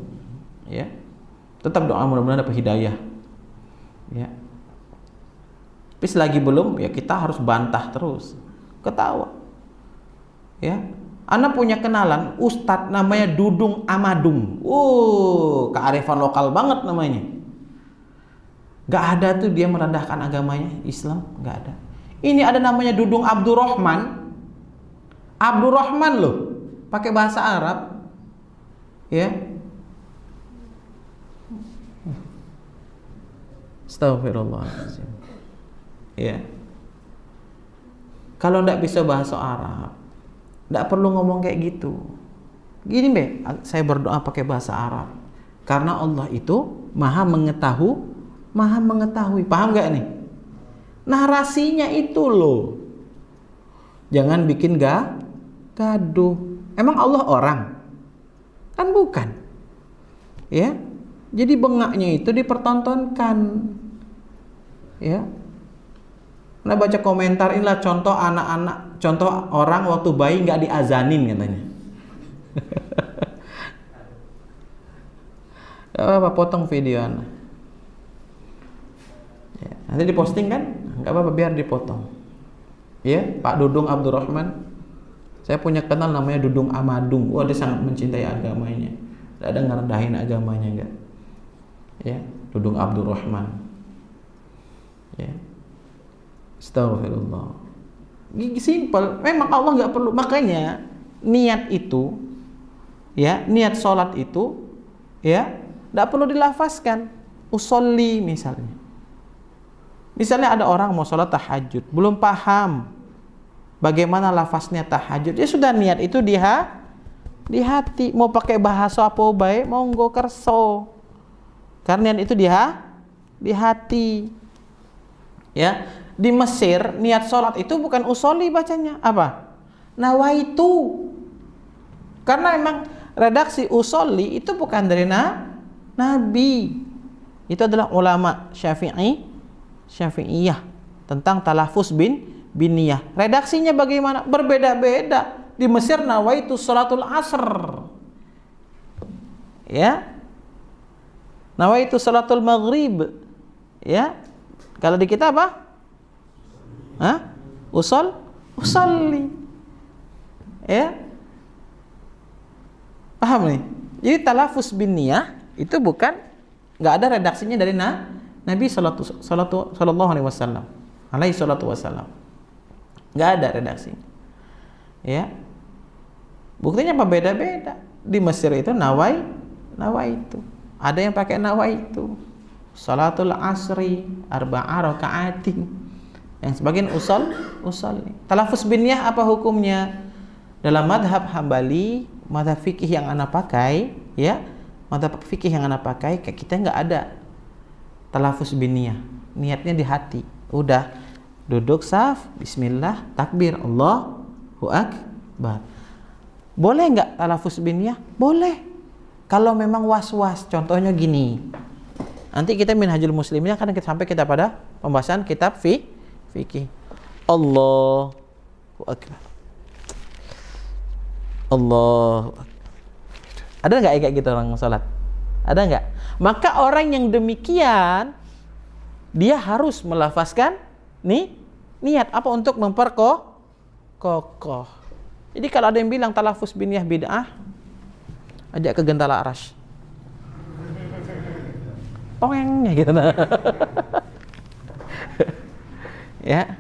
Speaker 1: ya. Tetap doa mudah-mudahan dapat hidayah, ya. Tapi selagi belum, ya kita harus bantah terus, ketawa, ya. Ana punya kenalan ustadz namanya Dudung Amadung, kearifan lokal banget namanya. Gak ada tuh dia merendahkan agamanya Islam, gak ada. Ini ada namanya Dudung Abdurrahman loh, pakai bahasa Arab, ya. Astagfirullahaladzim, ya. Kalau ndak bisa bahasa Arab, ndak perlu ngomong kayak gitu. Gini be, saya berdoa pakai bahasa Arab karena Allah itu maha mengetahui. Paham nggak nih? Narasinya itu loh. Jangan bikin gaduh. Emang Allah orang? Kan bukan. Ya. Jadi bengaknya itu dipertontonkan. Ya. Nah baca komentar inilah contoh anak-anak, contoh orang waktu bayi nggak diazanin katanya. Gak apa-apa, potong video anak. Ya, nanti diposting kan? Gak apa-apa, biar dipotong. Ya, Pak Dudung Abdurrahman. Saya punya kenal namanya Dudung Amadung. Wah, dia sangat mencintai agamanya. Tidak ada ngerendahin agamanya enggak. Ya, Dudung Abdurrahman. Ya. Astagfirullah. Simpel. Memang Allah nggak perlu. Makanya niat itu, ya, niat sholat itu, ya, nggak perlu dilafazkan. Usolli misalnya. Misalnya ada orang mau sholat tahajud, belum paham bagaimana lafaznya tahajud. Ya sudah, niat itu di hati. Mau pakai bahasa apa baik, monggo kerso. Karena niat itu di hati. Ya, di Mesir niat sholat itu bukan usolli bacanya, apa? Nawaitu. Karena memang redaksi usolli itu bukan dari Nabi. Itu adalah ulama Syafi'iyah tentang talafuz bin niyah. Redaksinya bagaimana? Berbeda-beda. Di Mesir nawaitu salatul asr. Ya. Nawaitu salatul maghrib. Ya. Kalau di kita apa? Usolli. Ya. Paham nih? Jadi talafuz bin niyah itu bukan, nggak ada redaksinya dari Nabi sallallahu alaihi wasallam. Alaihi salatu wasallam. Nggak ada redaksinya. Ya. Buktinya apa? Beda-beda. Di Mesir itu nawaitu. Ada yang pakai nawaitu. Salatul asri arba'a raka'atin. Yang sebagian usolli. Talafuz bin niyah apa hukumnya? Dalam madhab Hambali, madhab fikih yang anak pakai, ya, madhab fikih yang anak pakai, kayak kita nggak ada talafuz bin niyah. Niatnya di hati. Udah duduk saf, bismillah, takbir, Allahu akbar. Boleh nggak talafuz bin niyah? Boleh. Kalau memang was-was, contohnya gini. Nanti kita Minhajul Muslimin akan sampai kita pada pembahasan kitab fikih. Allahu akbar. Allahu akbar. Ada nggak kayak gitu orang sholat? Ada nggak? Maka orang yang demikian dia harus melafazkan niat apa untuk memperkokoh. Jadi kalau ada yang bilang talafuz bin niyah bid'ah, ajak ke Gentala Arash. Pongengnya gitu. Ya.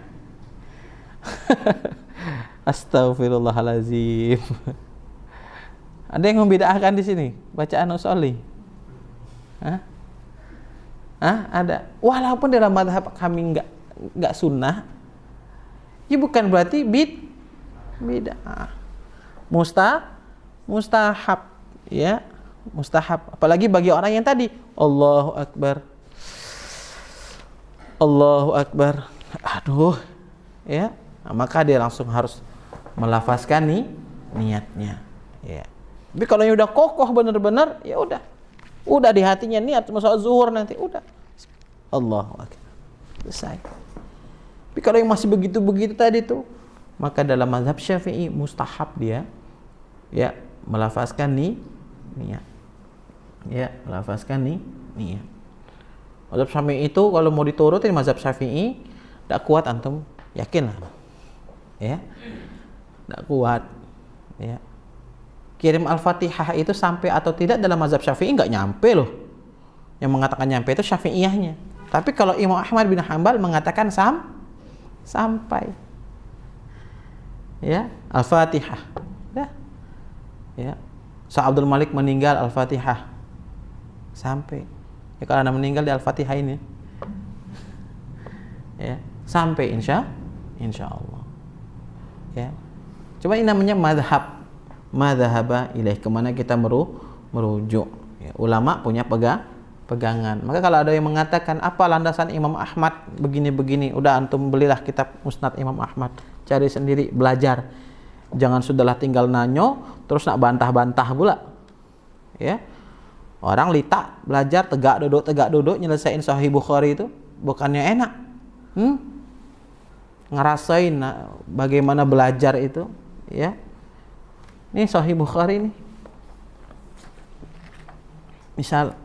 Speaker 1: Astagfirullahalazim. Ada yang membid'ahkan di sini bacaan usolli? Ada. Walaupun dalam mazhab kami enggak sunnah, ya bukan berarti bid'ah. Mustahab, ya. Mustahab. Apalagi bagi orang yang tadi Allahu akbar. Allahu akbar. Aduh. Ya. Nah, maka dia langsung harus melafazkan niatnya. Ya. Tapi kalau yang udah kokoh benar-benar, ya udah di hatinya niat masuk zuhur nanti udah. Allahu akbar. Selesai. Tapi kalau yang masih begitu-begitu tadi tuh, maka dalam mazhab Syafi'i mustahab dia ya melafazkan niat. Ya, melafazkan niat. Mazhab Syafi'i itu kalau mau diturutin mazhab Syafi'i, tidak kuat antum, yakin lah. Ya. Tidak kuat. Ya. Kirim Al-Fatihah itu sampai atau tidak dalam mazhab Syafi'i enggak nyampe loh. Yang mengatakan nyampe itu Syafi'iyahnya. Tapi kalau Imam Ahmad bin Hanbal mengatakan sampai. Ya, Al-Fatihah. Ya. Sa Abdul Malik meninggal Al-Fatihah. Sampai. Ya kalau Anda meninggal di Al-Fatihah ini. Ya, sampai insya Allah. Ya. Coba ini namanya madhaba ilaih, kemana kita merujuk. Ya, ulama punya pegangan. Maka kalau ada yang mengatakan apa landasan Imam Ahmad begini-begini, udah antum belilah kitab Musnad Imam Ahmad, cari sendiri, belajar. Jangan sudahlah tinggal nanyo terus nak bantah-bantah pula. Ya. Orang lita belajar tegak duduk nyelesain Sahih Bukhari itu bukannya enak. Ngerasain bagaimana belajar itu, ya. Ini Sahih Bukhari nih. Misal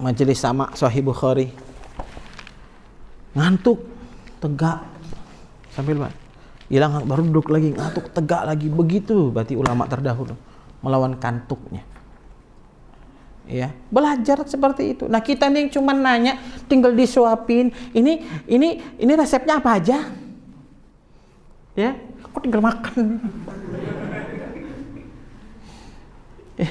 Speaker 1: majelis sama Sahih Bukhari. Ngantuk, tegak. Sambil hilang baru duduk lagi, ngantuk, tegak lagi. Begitu berarti ulama terdahulu melawan kantuknya. Ya, belajar seperti itu. Nah, kita nih cuma nanya, tinggal disuapin. Ini resepnya apa aja? Ya, kok tinggal makan. Ya.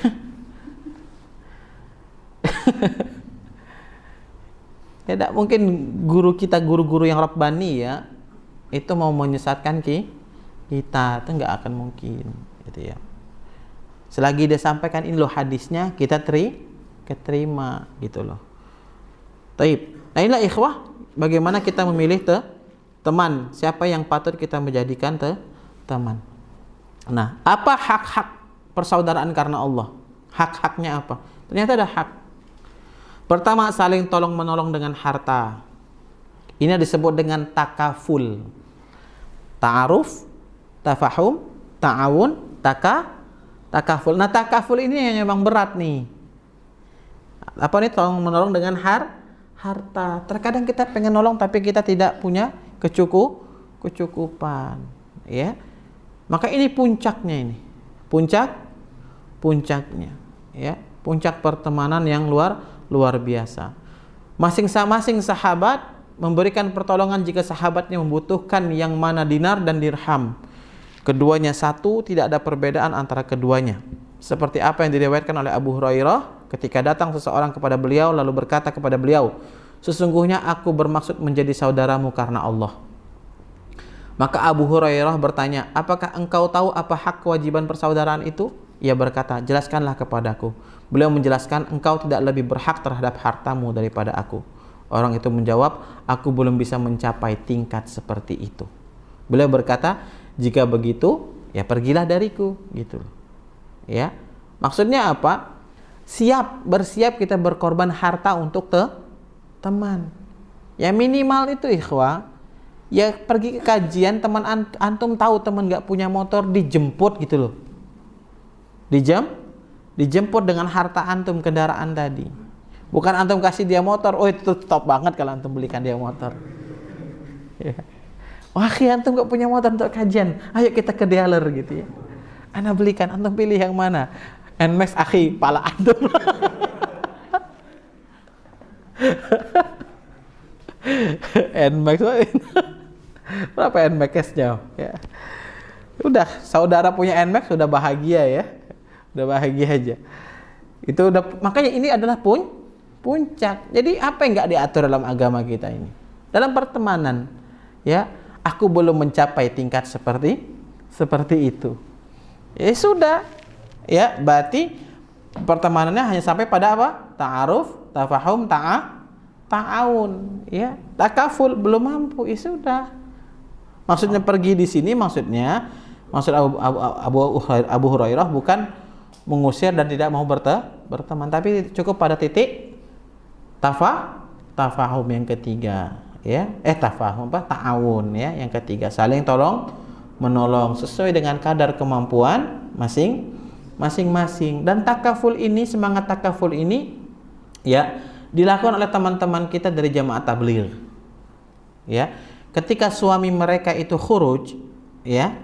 Speaker 1: Ya, tidak mungkin guru-guru yang Rabbani ya, itu mau menyesatkan kita, itu nggak akan mungkin, gitu ya. Selagi dia sampaikan ini loh hadisnya, kita terima gitu loh. Taib. Nah, inilah ikhwah, bagaimana kita memilih teman, siapa yang patut kita menjadikan teman. Nah, apa hak-hak persaudaraan karena Allah? Hak-haknya apa? Ternyata ada hak. Pertama, saling tolong menolong dengan harta. Ini disebut dengan takaful. Ta'aruf, tafahum, ta'awun, takaful. Nah, takaful ini yang memang berat nih. Apa nih tolong menolong dengan harta. Terkadang kita pengen nolong tapi kita tidak punya kecukupan, ya. Maka ini puncaknya ini. Puncaknya, ya. Puncak pertemanan yang luar biasa. Masing-masing sahabat memberikan pertolongan jika sahabatnya membutuhkan, yang mana dinar dan dirham. Keduanya satu, tidak ada perbedaan antara keduanya. Seperti apa yang diriwayatkan oleh Abu Hurairah ketika datang seseorang kepada beliau lalu berkata kepada beliau, "Sesungguhnya aku bermaksud menjadi saudaramu karena Allah." Maka Abu Hurairah bertanya, "Apakah engkau tahu apa hak kewajiban persaudaraan itu?" Ia berkata, "Jelaskanlah kepadaku." Beliau menjelaskan, "Engkau tidak lebih berhak terhadap hartamu daripada aku." Orang itu menjawab, "Aku belum bisa mencapai tingkat seperti itu." Beliau berkata, "Jika begitu, ya pergilah dariku." Gitu. Ya. Maksudnya apa? Bersiap kita berkorban harta untuk teman. Ya minimal itu ikhwah. Ya pergi ke kajian, teman antum tahu teman nggak punya motor, dijemput gitu loh. Dijemput dengan harta antum, kendaraan tadi. Bukan antum kasih dia motor, oh itu top banget kalau antum belikan dia motor. Ya. Wah, antum gak punya motor untuk kajian, ayo kita ke dealer gitu ya. Ana belikan, antum pilih yang mana? Nmax akhi, pala antum. Nmax berapa Nmax-nya? Ya. Udah, saudara punya Nmax sudah bahagia ya. Udah bahagia aja. Itu udah, makanya ini adalah puncak. Jadi apa yang nggak diatur dalam agama kita ini? Dalam pertemanan, ya, aku belum mencapai tingkat seperti itu. Ya sudah, ya berarti pertemanannya hanya sampai pada apa? Ta'aruf, tafahum, ta'awun, ya, takaful belum mampu. Ya sudah. Maksudnya pergi di sini maksud Abu Hurairah bukan mengusir dan tidak mau berteman, tapi cukup pada titik tafahum yang ketiga, ya. Ta'awun ya, yang ketiga, saling tolong menolong sesuai dengan kadar kemampuan masing-masing. Dan semangat takaful ini ya dilakukan oleh teman-teman kita dari jamaah tabligh. Ya, ketika suami mereka itu khuruj, ya,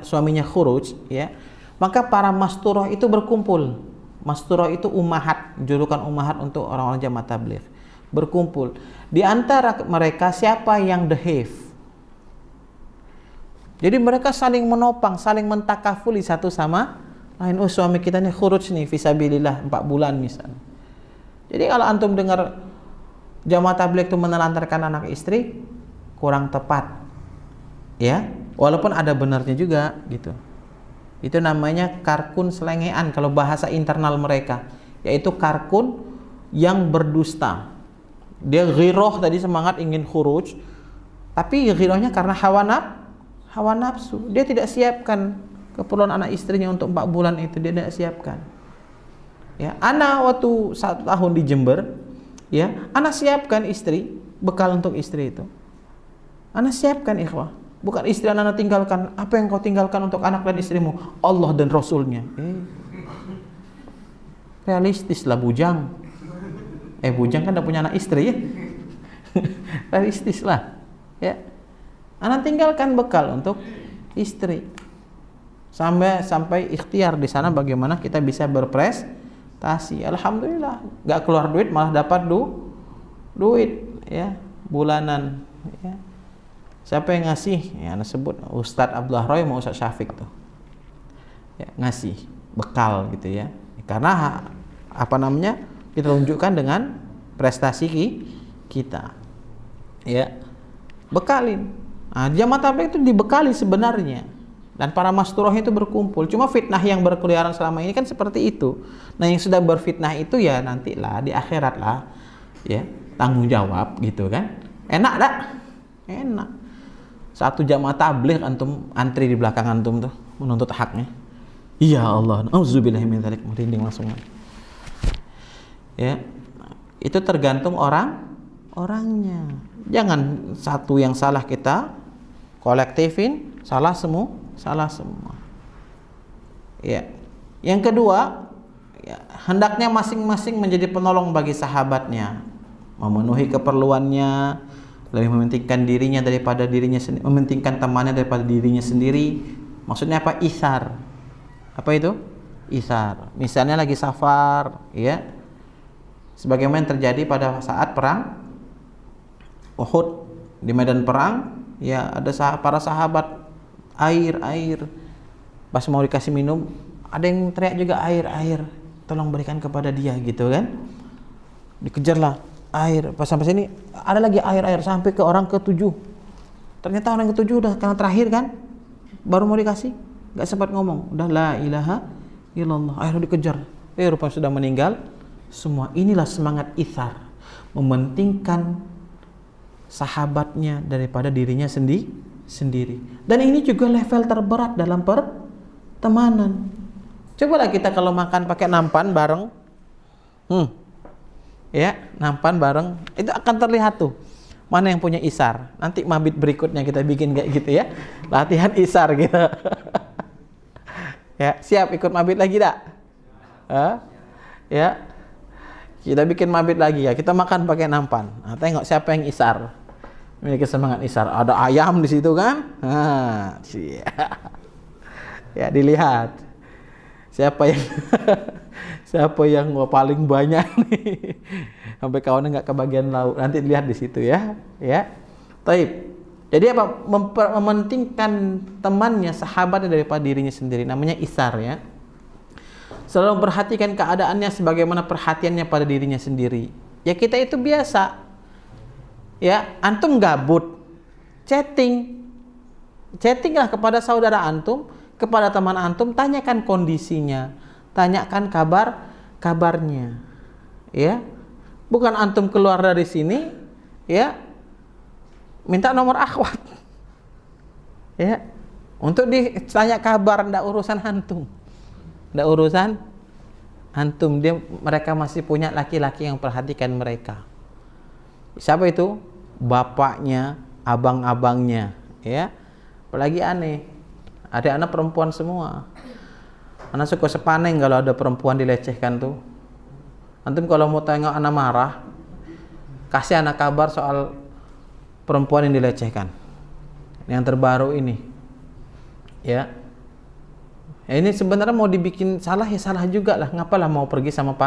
Speaker 1: suaminya khuruj, ya, maka para masturah itu berkumpul. Masturah itu ummahat, julukan ummahat untuk orang-orang jamaah tabligh. Berkumpul. Di antara mereka siapa yang dhif. Jadi mereka saling menopang, saling mentakafuli satu sama lain. Oh, suami kita nih khuruj nih fisabilillah 4 bulan misalnya. Jadi kalau antum dengar jamaah tabligh itu menelantarkan anak istri, kurang tepat. Ya, walaupun ada benarnya juga gitu. Itu namanya karkun selengean kalau bahasa internal mereka, yaitu karkun yang berdusta. Dia ghiroh tadi, semangat ingin khuruj, Tapi ghirahnya karena hawa nafsu. Dia tidak siapkan keperluan anak istrinya untuk 4 bulan itu, dia tidak siapkan. Ya, ana waktu 1 tahun di Jember, ya, ana siapkan istri, bekal untuk istri itu. Ana siapkan ikhwah. Bukan istri ana tinggalkan. Apa yang kau tinggalkan untuk anak dan istrimu? Allah dan Rasulnya. Realistis lah bujang. Bujang kan udah punya anak istri ya. Realistis lah. Ya. Ana tinggalkan bekal untuk istri. Sampai ikhtiar di sana bagaimana kita bisa berprestasi. Alhamdulillah, enggak keluar duit malah dapat duit ya, bulanan ya. Siapa yang ngasih? Ya, ana sebut Ustadz Abdullah Roy mau Ustadz Syafiq tuh. Ya, ngasih bekal gitu ya. Karena kita tunjukkan dengan prestasi kita. Ya. Bekalin. Nah, jamaah tabligh itu dibekali sebenarnya. Dan para masturah itu berkumpul. Cuma fitnah yang berkeliaran selama ini kan seperti itu. Nah, yang sudah berfitnah itu ya nantilah di akhirat lah. Ya, tanggung jawab gitu kan. Enak dak? Enak. Satu jamaah tabligh antum antri di belakang antum tuh menuntut haknya. Ya Allah, auzubillahi min dzalik, merinding langsung. Ya. Itu tergantung orangnya. Jangan satu yang salah kita kolektifin, salah semua. Ya. Yang kedua, ya, hendaknya masing-masing menjadi penolong bagi sahabatnya, memenuhi keperluannya, lebih mementingkan dirinya daripada dirinya sendiri, mementingkan temannya daripada dirinya sendiri. Maksudnya apa? Isar. Apa itu? Isar. Misalnya lagi safar, ya. Sebagaimana terjadi pada saat perang Uhud, di medan perang, ya ada para sahabat air. Pas mau dikasih minum, ada yang teriak juga air, tolong berikan kepada dia gitu kan. Dikejarlah air, pas sampai sini ada lagi air sampai ke orang ke-7. Ternyata orang ke-7 udah karena terakhir kan, baru mau dikasih, enggak sempat ngomong, udah la ilaha illallah, akhirnya dikejar. Rupanya sudah meninggal semua. Inilah semangat itsar, mementingkan sahabatnya daripada dirinya sendiri. Dan ini juga level terberat dalam pertemanan. Cobalah kita kalau makan pakai nampan bareng, ya, nampan bareng, itu akan terlihat tuh mana yang punya isar. Nanti mabit berikutnya kita bikin kayak gitu ya, latihan isar gitu. Ya, siap ikut mabit lagi dak? Ya, kita bikin mabit lagi ya. Kita makan pakai nampan. Nah, tengok siapa yang isar. Memiliki semangat isar. Ada ayam di situ kan? Nah, ya dilihat siapa yang paling banyak nih. Sampai kawannya nggak kebagian lauk. Nanti dilihat di situ ya. Ya. Taib. Jadi apa? Mementingkan temannya, sahabatnya daripada dirinya sendiri. Namanya isar ya. Selalu memperhatikan keadaannya sebagaimana perhatiannya pada dirinya sendiri. Ya kita itu biasa. Ya, antum gabut, chattinglah kepada saudara antum, kepada teman antum, tanyakan kondisinya, tanyakan kabarnya, ya. Bukan antum keluar dari sini, ya, minta nomor akhwat, ya, untuk ditanya kabar, ndak urusan antum, mereka masih punya laki-laki yang perhatikan mereka. Siapa itu? Bapaknya, abang-abangnya, ya. Apalagi aneh, ada anak perempuan semua. Anak suka sepaneng kalau ada perempuan dilecehkan tuh. Antum kalau mau tengok anak marah, kasih anak kabar soal perempuan yang dilecehkan. Yang terbaru ini, ya. Ini sebenarnya mau dibikin salah ya salah juga lah. Ngapalah mau pergi sama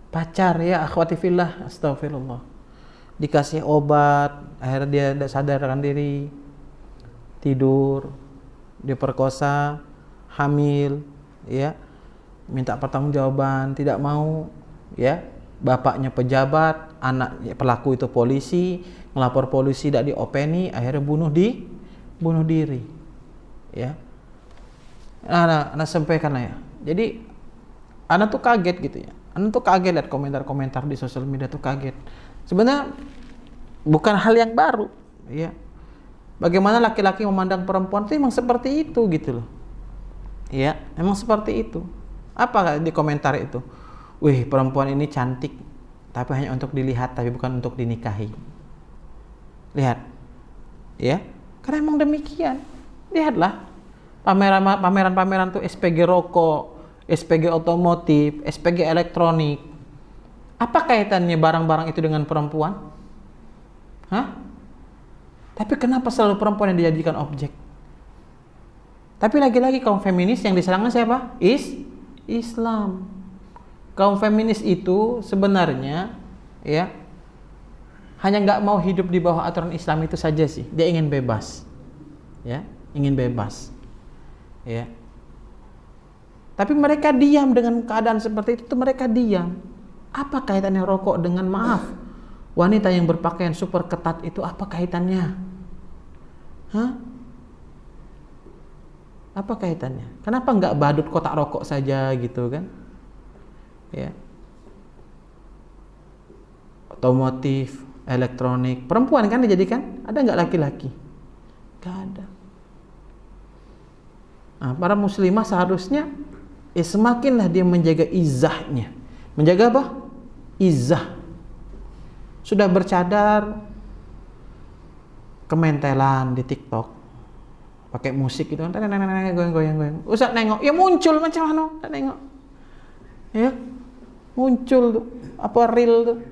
Speaker 1: pacar ya, akhwati fillah, astagfirullah. Dikasih obat, akhirnya dia tidak sadarkan diri, tidur, diperkosa, hamil, ya, minta pertanggungjawaban, tidak mau, ya, bapaknya pejabat, anak pelaku itu polisi, ngelapor polisi tidak diopeni, akhirnya bunuh diri, ya. Anak sampaikan lah ya. Jadi anak tuh kaget gitu ya. Anak tuh kaget lihat komentar-komentar di sosial media tuh kaget. Sebenarnya bukan hal yang baru, ya. Bagaimana laki-laki memandang perempuan itu memang seperti itu gitu loh. Ya, memang seperti itu. Apa di komentar itu? Wih, perempuan ini cantik, tapi hanya untuk dilihat, tapi bukan untuk dinikahi. Lihat, ya, karena emang demikian. Lihatlah, pameran-pameran tuh SPG rokok, SPG otomotif, SPG elektronik. Apa kaitannya barang-barang itu dengan perempuan? Hah? Tapi kenapa selalu perempuan yang dijadikan objek? Tapi lagi-lagi kaum feminis yang diserangnya siapa? Islam. Kaum feminis itu sebenarnya ya hanya nggak mau hidup di bawah aturan Islam itu saja sih. Dia ingin bebas, ya, ingin bebas, ya. Tapi mereka diam dengan keadaan seperti itu. Mereka diam. Apa kaitannya rokok dengan wanita yang berpakaian super ketat itu? Apa kaitannya? Hah? Apa kaitannya? Kenapa nggak badut kotak rokok saja gitu kan? Ya. Otomotif, elektronik, perempuan kan dijadikan? Ada nggak laki-laki? Nggak ada. Nah, para muslimah seharusnya semakinlah dia menjaga izahnya. Menjaga apa? Izah. Sudah bercadar, kementelan di TikTok, pakai musik gitu, goyang-goyang. Ustaz nengok, ya muncul macam mana? Nengok, ya muncul tuh, apa reel tuh,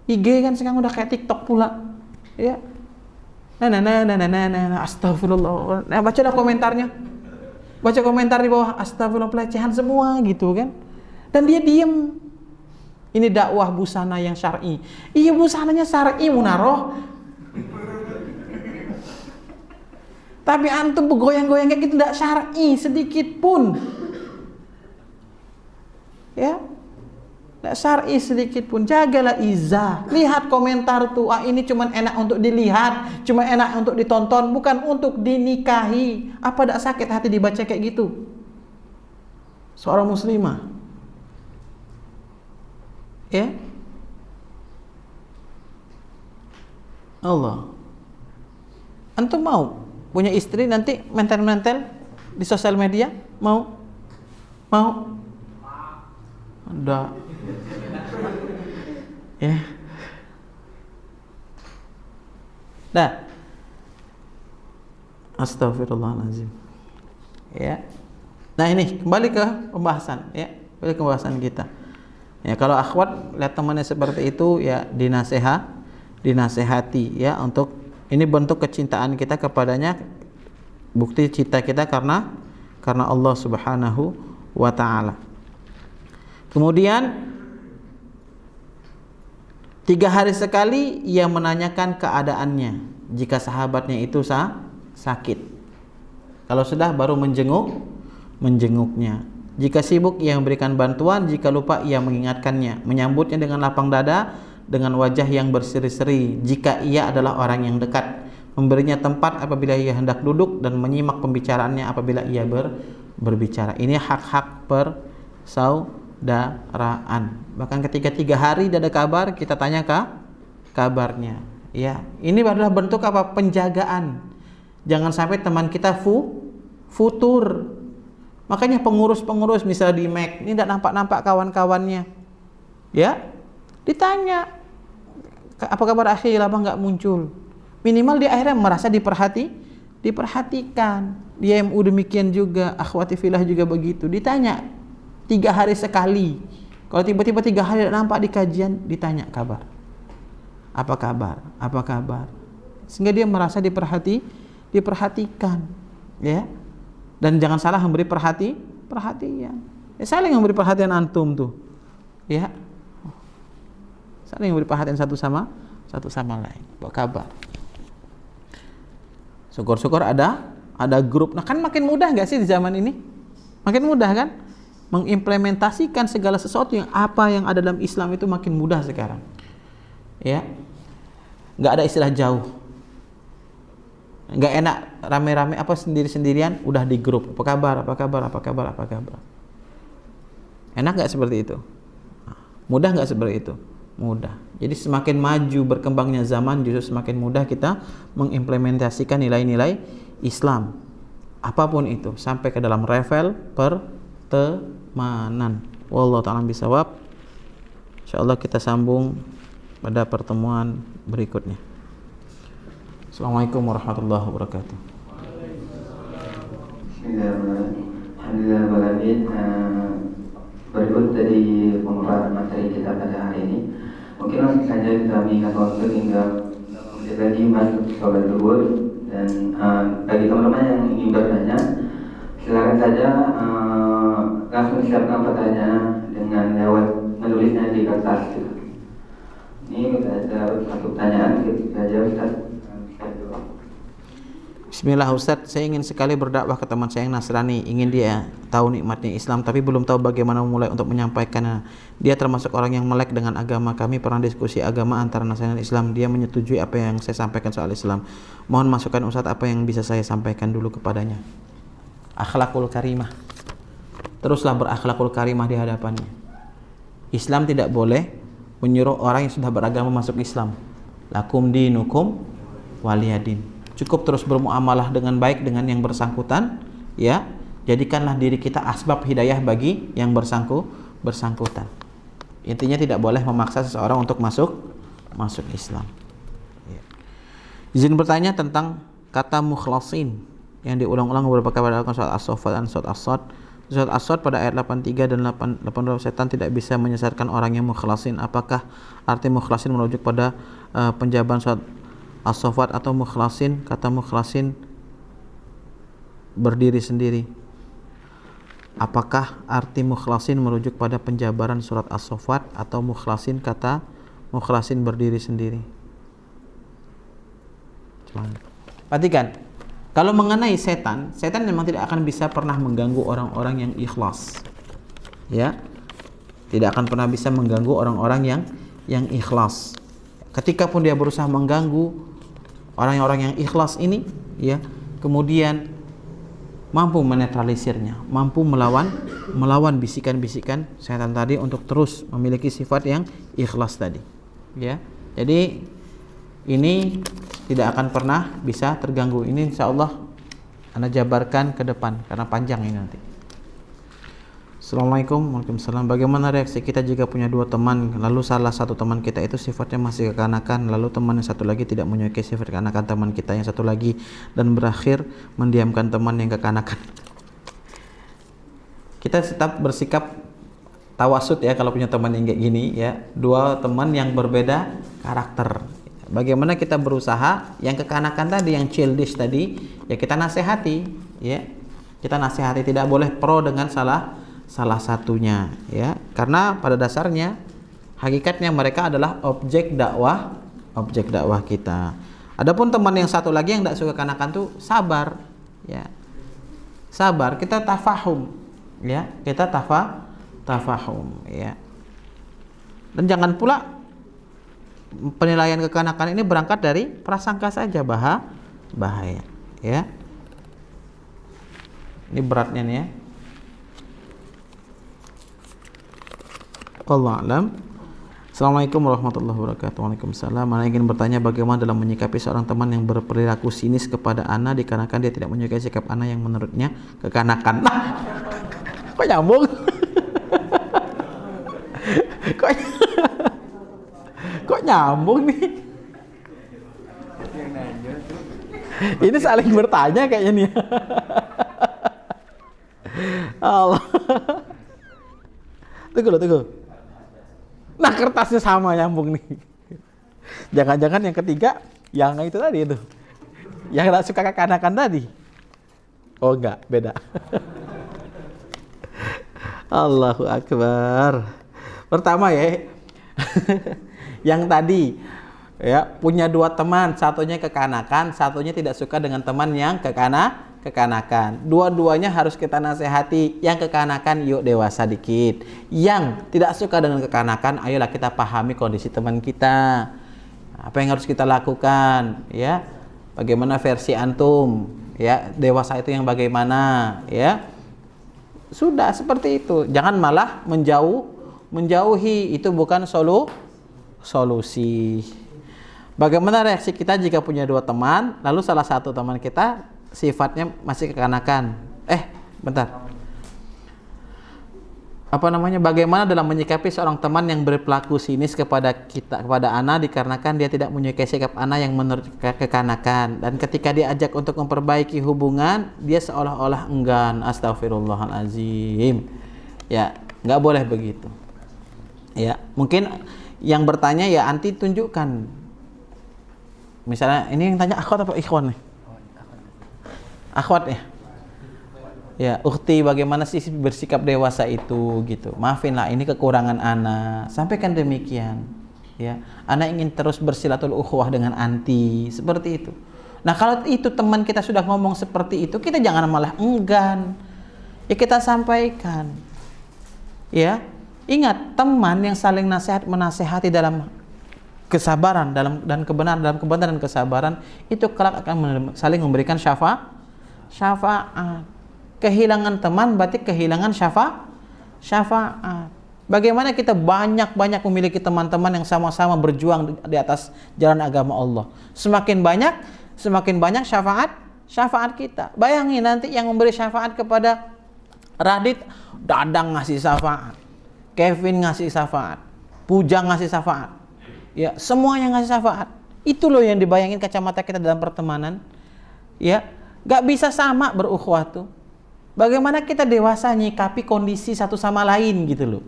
Speaker 1: IG kan sekarang udah kayak TikTok pula, ya. Astagfirullah. Nah, baca dah komentarnya, baca komentar di bawah, astagfirullah, pelecehan semua gitu kan, dan dia diem. Ini dakwah busana yang syar'i. Iya, busananya syar'i munaroh. Tapi antum bergoyang-goyang kayak gitu tidak syar'i sedikit pun. Ya. Tidak syar'i sedikit pun. Jagalah izah. Lihat komentar tuh, ini cuma enak untuk dilihat, cuma enak untuk ditonton, bukan untuk dinikahi. Apa tidak sakit hati dibaca kayak gitu? Seorang muslimah. Ya. Allah. Antum mau punya istri nanti mentel-mentel di sosial media? Mau? Ada. Ya. Dah. Astagfirullahaladzim. Ya. Nah, ini kembali ke pembahasan, ya. Kembali ke pembahasan kita. Ya, kalau akhwat lihat temannya seperti itu, ya dinasehati ya, untuk ini bentuk kecintaan kita kepadanya, bukti cinta kita karena Allah Subhanahu wa taala. Kemudian 3 hari sekali ia menanyakan keadaannya jika sahabatnya itu sakit. Kalau sudah baru menjenguknya. Jika sibuk ia memberikan bantuan, jika lupa ia mengingatkannya, menyambutnya dengan lapang dada, dengan wajah yang berseri-seri jika ia adalah orang yang dekat, memberinya tempat apabila ia hendak duduk, dan menyimak pembicaraannya apabila ia berbicara. Ini hak-hak persaudaraan. Bahkan ketika 3 hari tidak ada kabar, kita tanya kabarnya. Ya, ini adalah bentuk apa? Penjagaan. Jangan sampai teman kita futur. Makanya pengurus misalnya di Mac ini tidak nampak kawan-kawannya, ya ditanya apa kabar akhi, lama nggak muncul. Minimal dia akhirnya merasa diperhatikan. Di MU demikian juga, akhwati fillah juga begitu. Ditanya 3 hari sekali. Kalau tiba-tiba 3 hari tidak nampak di kajian, ditanya kabar. Apa kabar? Sehingga dia merasa diperhatikan, ya. Dan jangan salah memberi perhatian. Ya, saling memberi perhatian antum tuh. Ya. Saling memberi perhatian satu sama lain. Apa kabar? Syukur-syukur ada grup. Nah, kan makin mudah enggak sih di zaman ini? Makin mudah kan? Mengimplementasikan segala sesuatu yang ada dalam Islam itu makin mudah sekarang. Ya. Enggak ada istilah jauh. Nggak enak rame-rame apa sendiri-sendirian, udah di grup. Apa kabar? Enak nggak seperti itu? Mudah nggak seperti itu? mudah. Jadi semakin maju berkembangnya zaman, justru semakin mudah kita mengimplementasikan nilai-nilai Islam. Apapun itu, sampai ke dalam level pertemanan. Wallahu ta'ala bisawab. Insyaallah kita sambung pada pertemuan berikutnya. Assalamualaikum warahmatullahi wabarakatuh.
Speaker 2: Bismillahirrahmanirrahim. Berikut dari pemaparan materi kita pada hari ini. Mungkin langsung saja kami kata waktu tinggal menit lagi masuk sholat zuhur. Dan bagi teman-teman yang ingin bertanya, silakan saja langsung siapkan pertanyaan dengan lewat menulisnya di kertas. Ini ada satu pertanyaan saja Ustaz.
Speaker 1: Bismillah Ustaz, saya ingin sekali berdakwah ke teman saya yang Nasrani, ingin dia tahu nikmatnya Islam, tapi belum tahu bagaimana memulai untuk menyampaikannya. Dia termasuk orang yang melek dengan agama. Kami pernah diskusi agama antara Nasrani dan Islam. Dia menyetujui apa yang saya sampaikan soal Islam. Mohon masukan Ustaz apa yang bisa saya sampaikan dulu kepadanya. Akhlakul karimah. Teruslah berakhlakul karimah di hadapannya. Islam tidak boleh menyuruh orang yang sudah beragama masuk Islam. Lakum dinukum waliyadin. Cukup terus bermuamalah dengan baik dengan yang bersangkutan, ya. Jadikanlah diri kita asbab hidayah bagi yang bersangkutan. Intinya tidak boleh memaksa seseorang untuk masuk Islam. Ya. Izin bertanya tentang kata mukhlasin yang diulang-ulang beberapa kali dalam surat As-Saffat dan surat As-Sad. Surat As-Sad pada ayat 83 dan 82, setan tidak bisa menyesatkan orang yang mukhlasin. Apakah arti mukhlasin merujuk pada penjabaran surat As-Saffat atau mukhlasin? Kata mukhlasin berdiri sendiri. Apakah arti mukhlasin merujuk pada penjabaran surat As-Saffat atau mukhlasin kata mukhlasin berdiri sendiri? Perhatikan, kalau mengenai setan memang tidak akan bisa pernah mengganggu orang-orang yang ikhlas. Ya. Tidak akan pernah bisa mengganggu orang-orang yang ikhlas. Ketika pun dia berusaha mengganggu orang-orang yang ikhlas ini, ya, kemudian mampu menetralisirnya, mampu melawan bisikan-bisikan setan tadi untuk terus memiliki sifat yang ikhlas tadi, ya. Jadi ini tidak akan pernah bisa terganggu. Ini insyaallah Anda jabarkan ke depan karena panjang ini nanti. Assalamualaikum. Waalaikumsalam. Bagaimana reaksi kita jika punya dua teman, lalu salah satu teman kita itu sifatnya masih kekanakan, lalu teman yang satu lagi tidak menyukai sifat kekanakan teman kita yang satu lagi dan berakhir mendiamkan teman yang kekanakan? Kita tetap bersikap tawasud ya kalau punya teman yang kayak gini, ya. Dua teman yang berbeda karakter. Bagaimana kita berusaha yang kekanakan tadi, yang childish tadi, ya kita nasihati, ya. Kita nasihati, tidak boleh pro dengan salah satunya, ya, karena pada dasarnya hakikatnya mereka adalah objek dakwah kita. Adapun teman yang satu lagi yang tidak suka kanakan tuh sabar, ya, sabar, kita tafahum, ya, kita tafahum, ya, dan jangan pula penilaian kekanakan ini berangkat dari prasangka saja, bahaya, ya. Ini beratnya nih, ya. Wallahu a'lam. Assalamualaikum warahmatullahi wabarakatuh. Waalaikumsalam. Ana ingin bertanya bagaimana dalam menyikapi seorang teman yang berperilaku sinis kepada Ana dikarenakan dia tidak menyukai sikap Ana yang menurutnya kekanakan. Nah, kok nyambung? kok nyambung nih? Ini saling bertanya kayaknya nih. Allah. Tunggu. Nah, kertasnya sama, nyambung nih. Jangan-jangan yang ketiga yang itu tadi itu. Yang tidak suka kekanakan tadi. Oh enggak, beda. Allahu Akbar. Pertama ya. Yang tadi ya, punya dua teman, satunya kekanakan, satunya tidak suka dengan teman yang kekanakan. Dua-duanya harus kita nasihati. Yang kekanakan yuk dewasa dikit. Yang tidak suka dengan kekanakan, ayolah kita pahami kondisi teman kita. Apa yang harus kita lakukan, ya? Bagaimana versi antum, ya? Dewasa itu yang bagaimana, ya? Sudah seperti itu. Jangan malah menjauhi, itu bukan solusi. Bagaimana reaksi kita jika punya dua teman, lalu salah satu teman kita sifatnya masih kekanakan? Bentar. Bagaimana dalam menyikapi seorang teman yang berperilaku sinis kepada Ana dikarenakan dia tidak menyukai sikap Ana yang menurut kekanakan, dan ketika diajak untuk memperbaiki hubungan, dia seolah-olah enggan. Astagfirullahalazim. Ya, nggak boleh begitu. Ya, mungkin yang bertanya ya anti tunjukkan. Misalnya ini yang tanya akhwat apa ikhwan nih? Akhwat ya? Ya, ukhti, bagaimana sih bersikap dewasa itu gitu. Maafinlah, ini kekurangan ana. Sampaikan demikian. Ya, ana ingin terus bersilatul ukhuwah dengan anti, seperti itu. Nah, kalau itu teman kita sudah ngomong seperti itu, kita jangan malah enggan. Ya, kita sampaikan. Ya, ingat, teman yang saling menasehati dalam kesabaran dalam kebenaran dan kesabaran itu kelak akan saling memberikan syafaat. Kehilangan teman berarti kehilangan syafaat. Bagaimana kita banyak memiliki teman-teman yang sama-sama berjuang di atas jalan agama Allah. Semakin banyak syafaat kita. Bayangin nanti yang memberi syafaat kepada Radit, Dadang ngasih syafaat, Kevin ngasih syafaat, Pujang ngasih syafaat. Ya, semua yang ngasih syafaat. Itu loh yang dibayangin kacamata kita dalam pertemanan. Ya, gak bisa sama berukhuwah tuh. Bagaimana kita dewasa nyikapi kondisi satu sama lain gitu loh.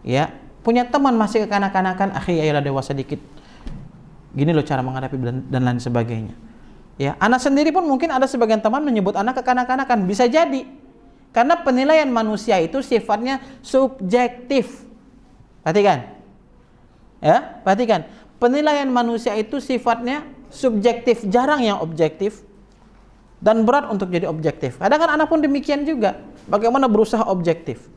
Speaker 1: Ya, punya teman masih kekanak-kanakan, akhi ayolah dewasa dikit. Gini loh cara menghadapi dan lain sebagainya. Ya, anak sendiri pun mungkin ada sebagian teman menyebut anak kekanak-kanakan, bisa jadi. Karena penilaian manusia itu sifatnya subjektif. Perhatikan. Ya, perhatikan. Penilaian manusia itu sifatnya subjektif, jarang yang objektif, dan berat untuk jadi objektif. Kadang kan anak pun demikian juga. Bagaimana berusaha objektif?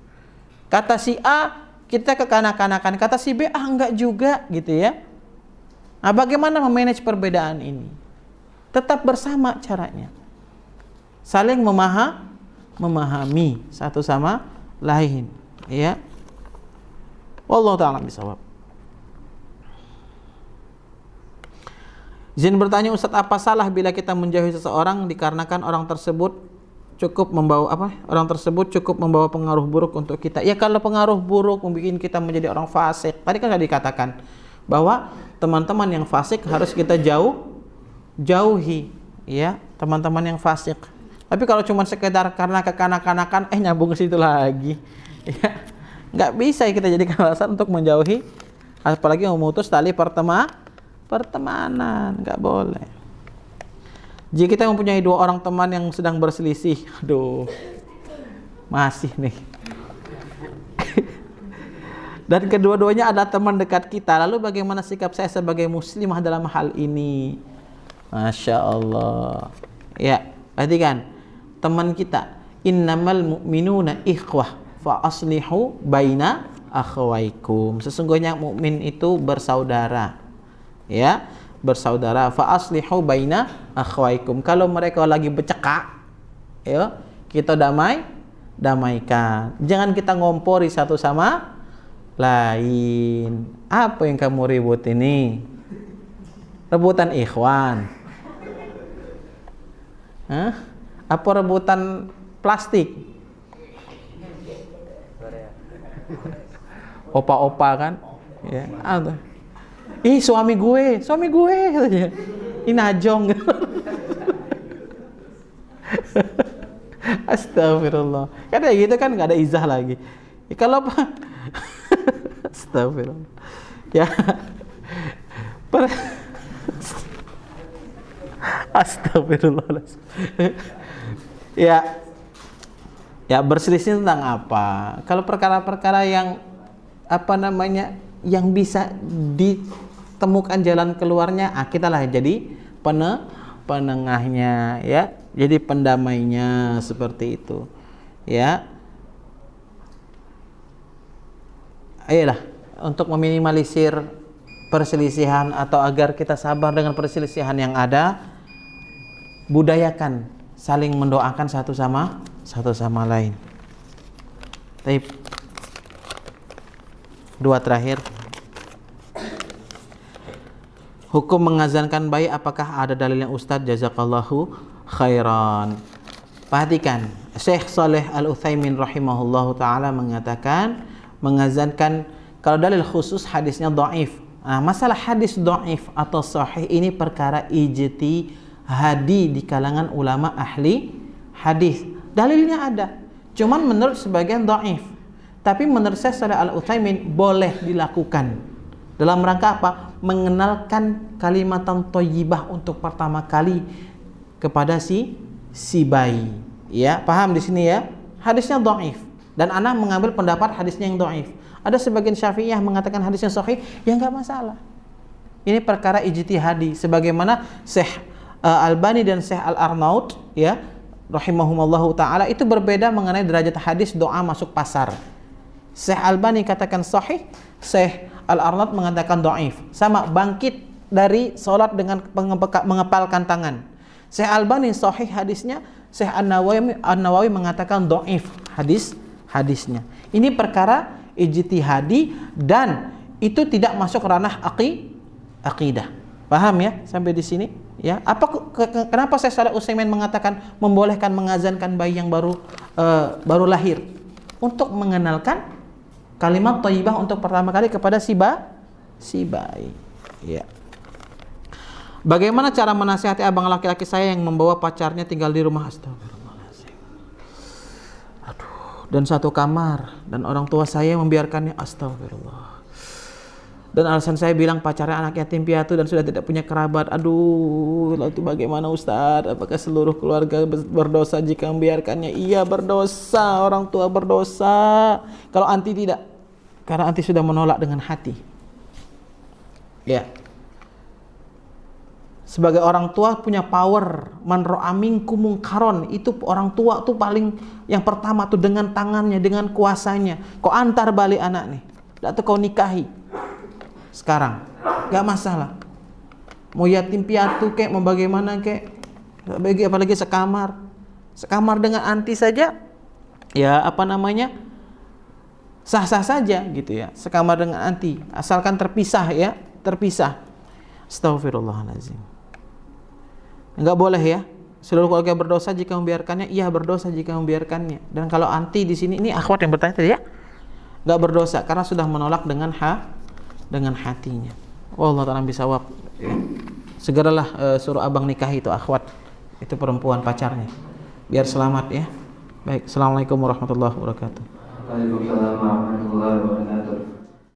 Speaker 1: Kata si A, kita kekanak-kanakan. Kata si B, enggak juga gitu ya. Nah, bagaimana memanage perbedaan ini? Tetap bersama caranya. Saling memahami satu sama lain, ya. Wallahu ta'ala bisawab. Izin bertanya Ustaz, apa salah bila kita menjauhi seseorang dikarenakan orang tersebut cukup membawa pengaruh buruk untuk kita? Ya, kalau pengaruh buruk membuat kita menjadi orang fasik, tadi kan sudah dikatakan bahwa teman-teman yang fasik harus kita jauhi, ya, teman-teman yang fasik. Tapi kalau cuma sekedar karena kekanak-kanakan nyambung ke situ lagi, ya, nggak bisa kita jadikan alasan untuk menjauhi, apalagi memutus tali pertemanan, nggak boleh. Jika kita mempunyai dua orang teman yang sedang berselisih, masih nih. Dan kedua-duanya adalah teman dekat kita. Lalu bagaimana sikap saya sebagai muslimah dalam hal ini? Masya Allah. Ya, perhatikan. Teman kita, innamal mu'minuna ikhwah fa aslihu baina akhwaikum. Sesungguhnya mukmin itu bersaudara. Ya, bersaudara. Fa aslihu baina akhwaikum. Kalau mereka lagi bercekak, ya, kita damaikan. Jangan kita ngompori satu sama lain. Apa yang kamu ribut ini? Rebutan ikhwan? Apa rebutan plastik? Opa-opa kan? Ya, suami gue katanya. Ini najong. Astagfirullah. Karena gitu kan nggak ada izah lagi. Ya, kalau apa? Astagfirullah. Ya. Astagfirullah. Ya, berselisih tentang apa? Kalau perkara-perkara yang yang bisa ditemukan jalan keluarnya, kita lah jadi penengahnya, ya, jadi pendamainya, seperti itu, ya. Ayolah, untuk meminimalisir perselisihan atau agar kita sabar dengan perselisihan yang ada, budayakan saling mendoakan satu sama lain. Baik. Dua terakhir. Hukum mengazankan bayi, apakah ada dalilnya Ustadz? Jazakallahu khairan. Perhatikan, Syekh Saleh Al-Utsaimin rahimahullahu taala mengatakan mengazankan kalau dalil khusus hadisnya dhaif. Nah, masalah hadis dhaif atau sahih ini perkara ijtihadi di kalangan ulama ahli hadis. Dalilnya ada, cuman menurut sebagian dhaif. Tapi menurut Syekh Saleh Al-Utsaimin boleh dilakukan. Dalam rangka apa? Mengenalkan kalimatan thayyibah untuk pertama kali kepada si bayi. Ya, paham di sini ya? Hadisnya dhaif dan ana mengambil pendapat hadisnya yang dhaif. Ada sebagian Syafi'iyah mengatakan hadisnya sahih, ya enggak masalah. Ini perkara ijtihadi sebagaimana Syekh Albani dan Syekh Al-Arnaut ya, rahimahumallahu taala itu berbeda mengenai derajat hadis doa masuk pasar. Syekh Albani katakan sahih, Syekh Al-Arnaut mengatakan dhaif. Sama bangkit dari salat dengan mengepalkan tangan. Syekh Albani sahih hadisnya, Syekh An-Nawawi mengatakan dhaif hadisnya. Ini perkara ijtihadi dan itu tidak masuk ranah aqidah. Paham ya sampai di sini? Ya. Kenapa Syekh Shalih Utsaimin mengatakan membolehkan mengazankan bayi yang baru lahir? Untuk mengenalkan kalimat thayyibah untuk pertama kali kepada si bayi. Ya. Bagaimana cara menasihati abang laki-laki saya yang membawa pacarnya tinggal di rumah? Astagfirullahaladzim. Aduh, dan satu kamar dan orang tua saya membiarkannya. Astagfirullah. Dan alasan saya bilang pacarnya anak yatim piatu dan sudah tidak punya kerabat. Aduh, lalu itu bagaimana Ustaz? Apakah seluruh keluarga berdosa jika membiarkannya? Iya, berdosa, orang tua berdosa. Kalau anti tidak, karena anti sudah menolak dengan hati. Ya. Sebagai orang tua punya power, man ra'a minkum mungkaron, itu orang tua tuh paling yang pertama tuh dengan tangannya, dengan kuasanya. Kau antar balik anak nih, atau kau nikahi sekarang, gak masalah. Mau yatim piatu kek, mau bagaimana kek, apalagi sekamar dengan anti saja, ya apa namanya, sah-sah saja gitu ya. Sekamar dengan anti, asalkan terpisah ya, terpisah. Astagfirullahaladzim. Enggak boleh ya. Seluruh keluarga berdosa jika membiarkannya. Iya, berdosa jika membiarkannya. Dan kalau anti di sini, ini akhwat yang bertanya tadi ya, enggak berdosa karena sudah menolak dengan hatinya. Wallahu ta'ala bisawab. Ya. Segeralah suruh abang nikahi itu akhwat, itu perempuan pacarnya, biar selamat ya. Baik, assalamualaikum warahmatullahi wabarakatuh.
Speaker 2: Waalaikumsalam warahmatullahi wabarakatuh.